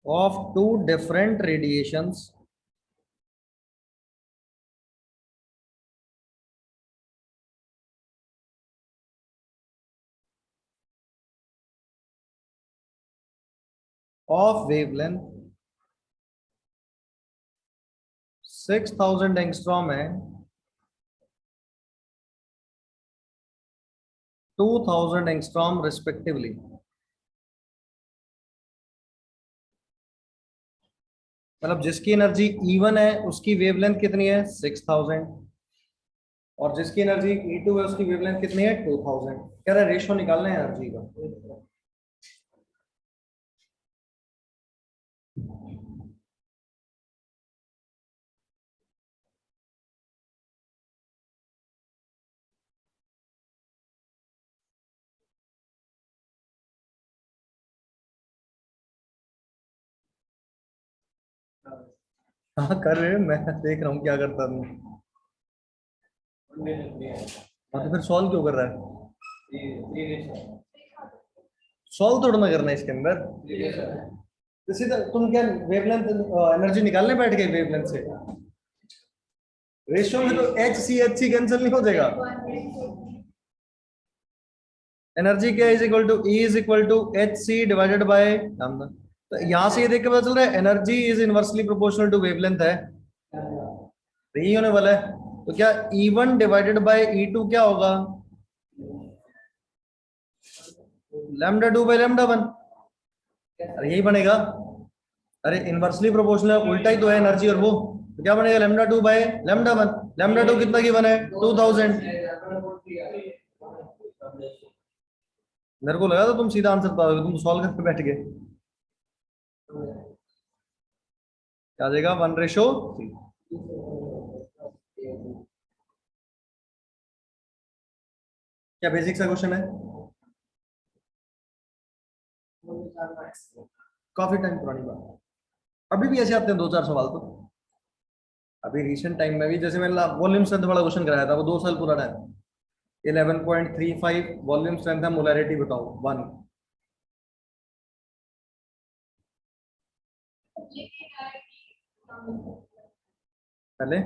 of two different radiations of wavelength 6000 angstrom and 2000 angstrom respectively। मतलब जिसकी एनर्जी E1 है उसकी वेवलेंथ कितनी है, 6000, और जिसकी एनर्जी E2 है उसकी वेवलेंथ कितनी है, 2000। कह रहा है रेशो निकालना है एनर्जी का। हाँ कर रहे हैं, मैं देख रहा हूँ क्या करता हूँ। हाँ तो फिर सॉल्व क्यों कर रहा है, सॉल्व थोड़ा ना करना है इसके अंदर। तो सीधा तुम क्या वेवलेंथ एनर्जी निकालने बैठ गए, वेवलेंथ से रेशियो में तो HCHC कैंसिल नहीं हो जाएगा, एनर्जी क्या E = HC/, तो यहां से ये देख के पता चल रहा है energy is inversely proportional to wavelength है, तो यही होने वाला है। तो क्या E1 / E2 क्या होगा, lambda two by lambda one, अरे यही बनेगा। अरे इनवर्सली प्रोपोर्शनल उल्टा ही तो है एनर्जी और वो, तो क्या बनेगा lambda two by lambda one. Lambda two कितना गिवन है 2000। मेरे को लगा था तुम सीधा आंसर बता दोगे, तुम सॉल्व करके बैठ गए। क्या आ जाएगा 1:3। क्या बेसिक सा क्वेश्चन है, काफी टाइम पुरानी बात। अभी भी ऐसे आते हैं दो चार सवाल तो। अभी रिसेंट टाइम में भी जैसे मैंने वॉल्यूम स्ट्रेंथ वाला क्वेश्चन कराया था, वो 2 साल पुराना है। 11.35 वॉल्यूम स्ट्रेंथ है, मोलैरिटी बताओ वन। पहले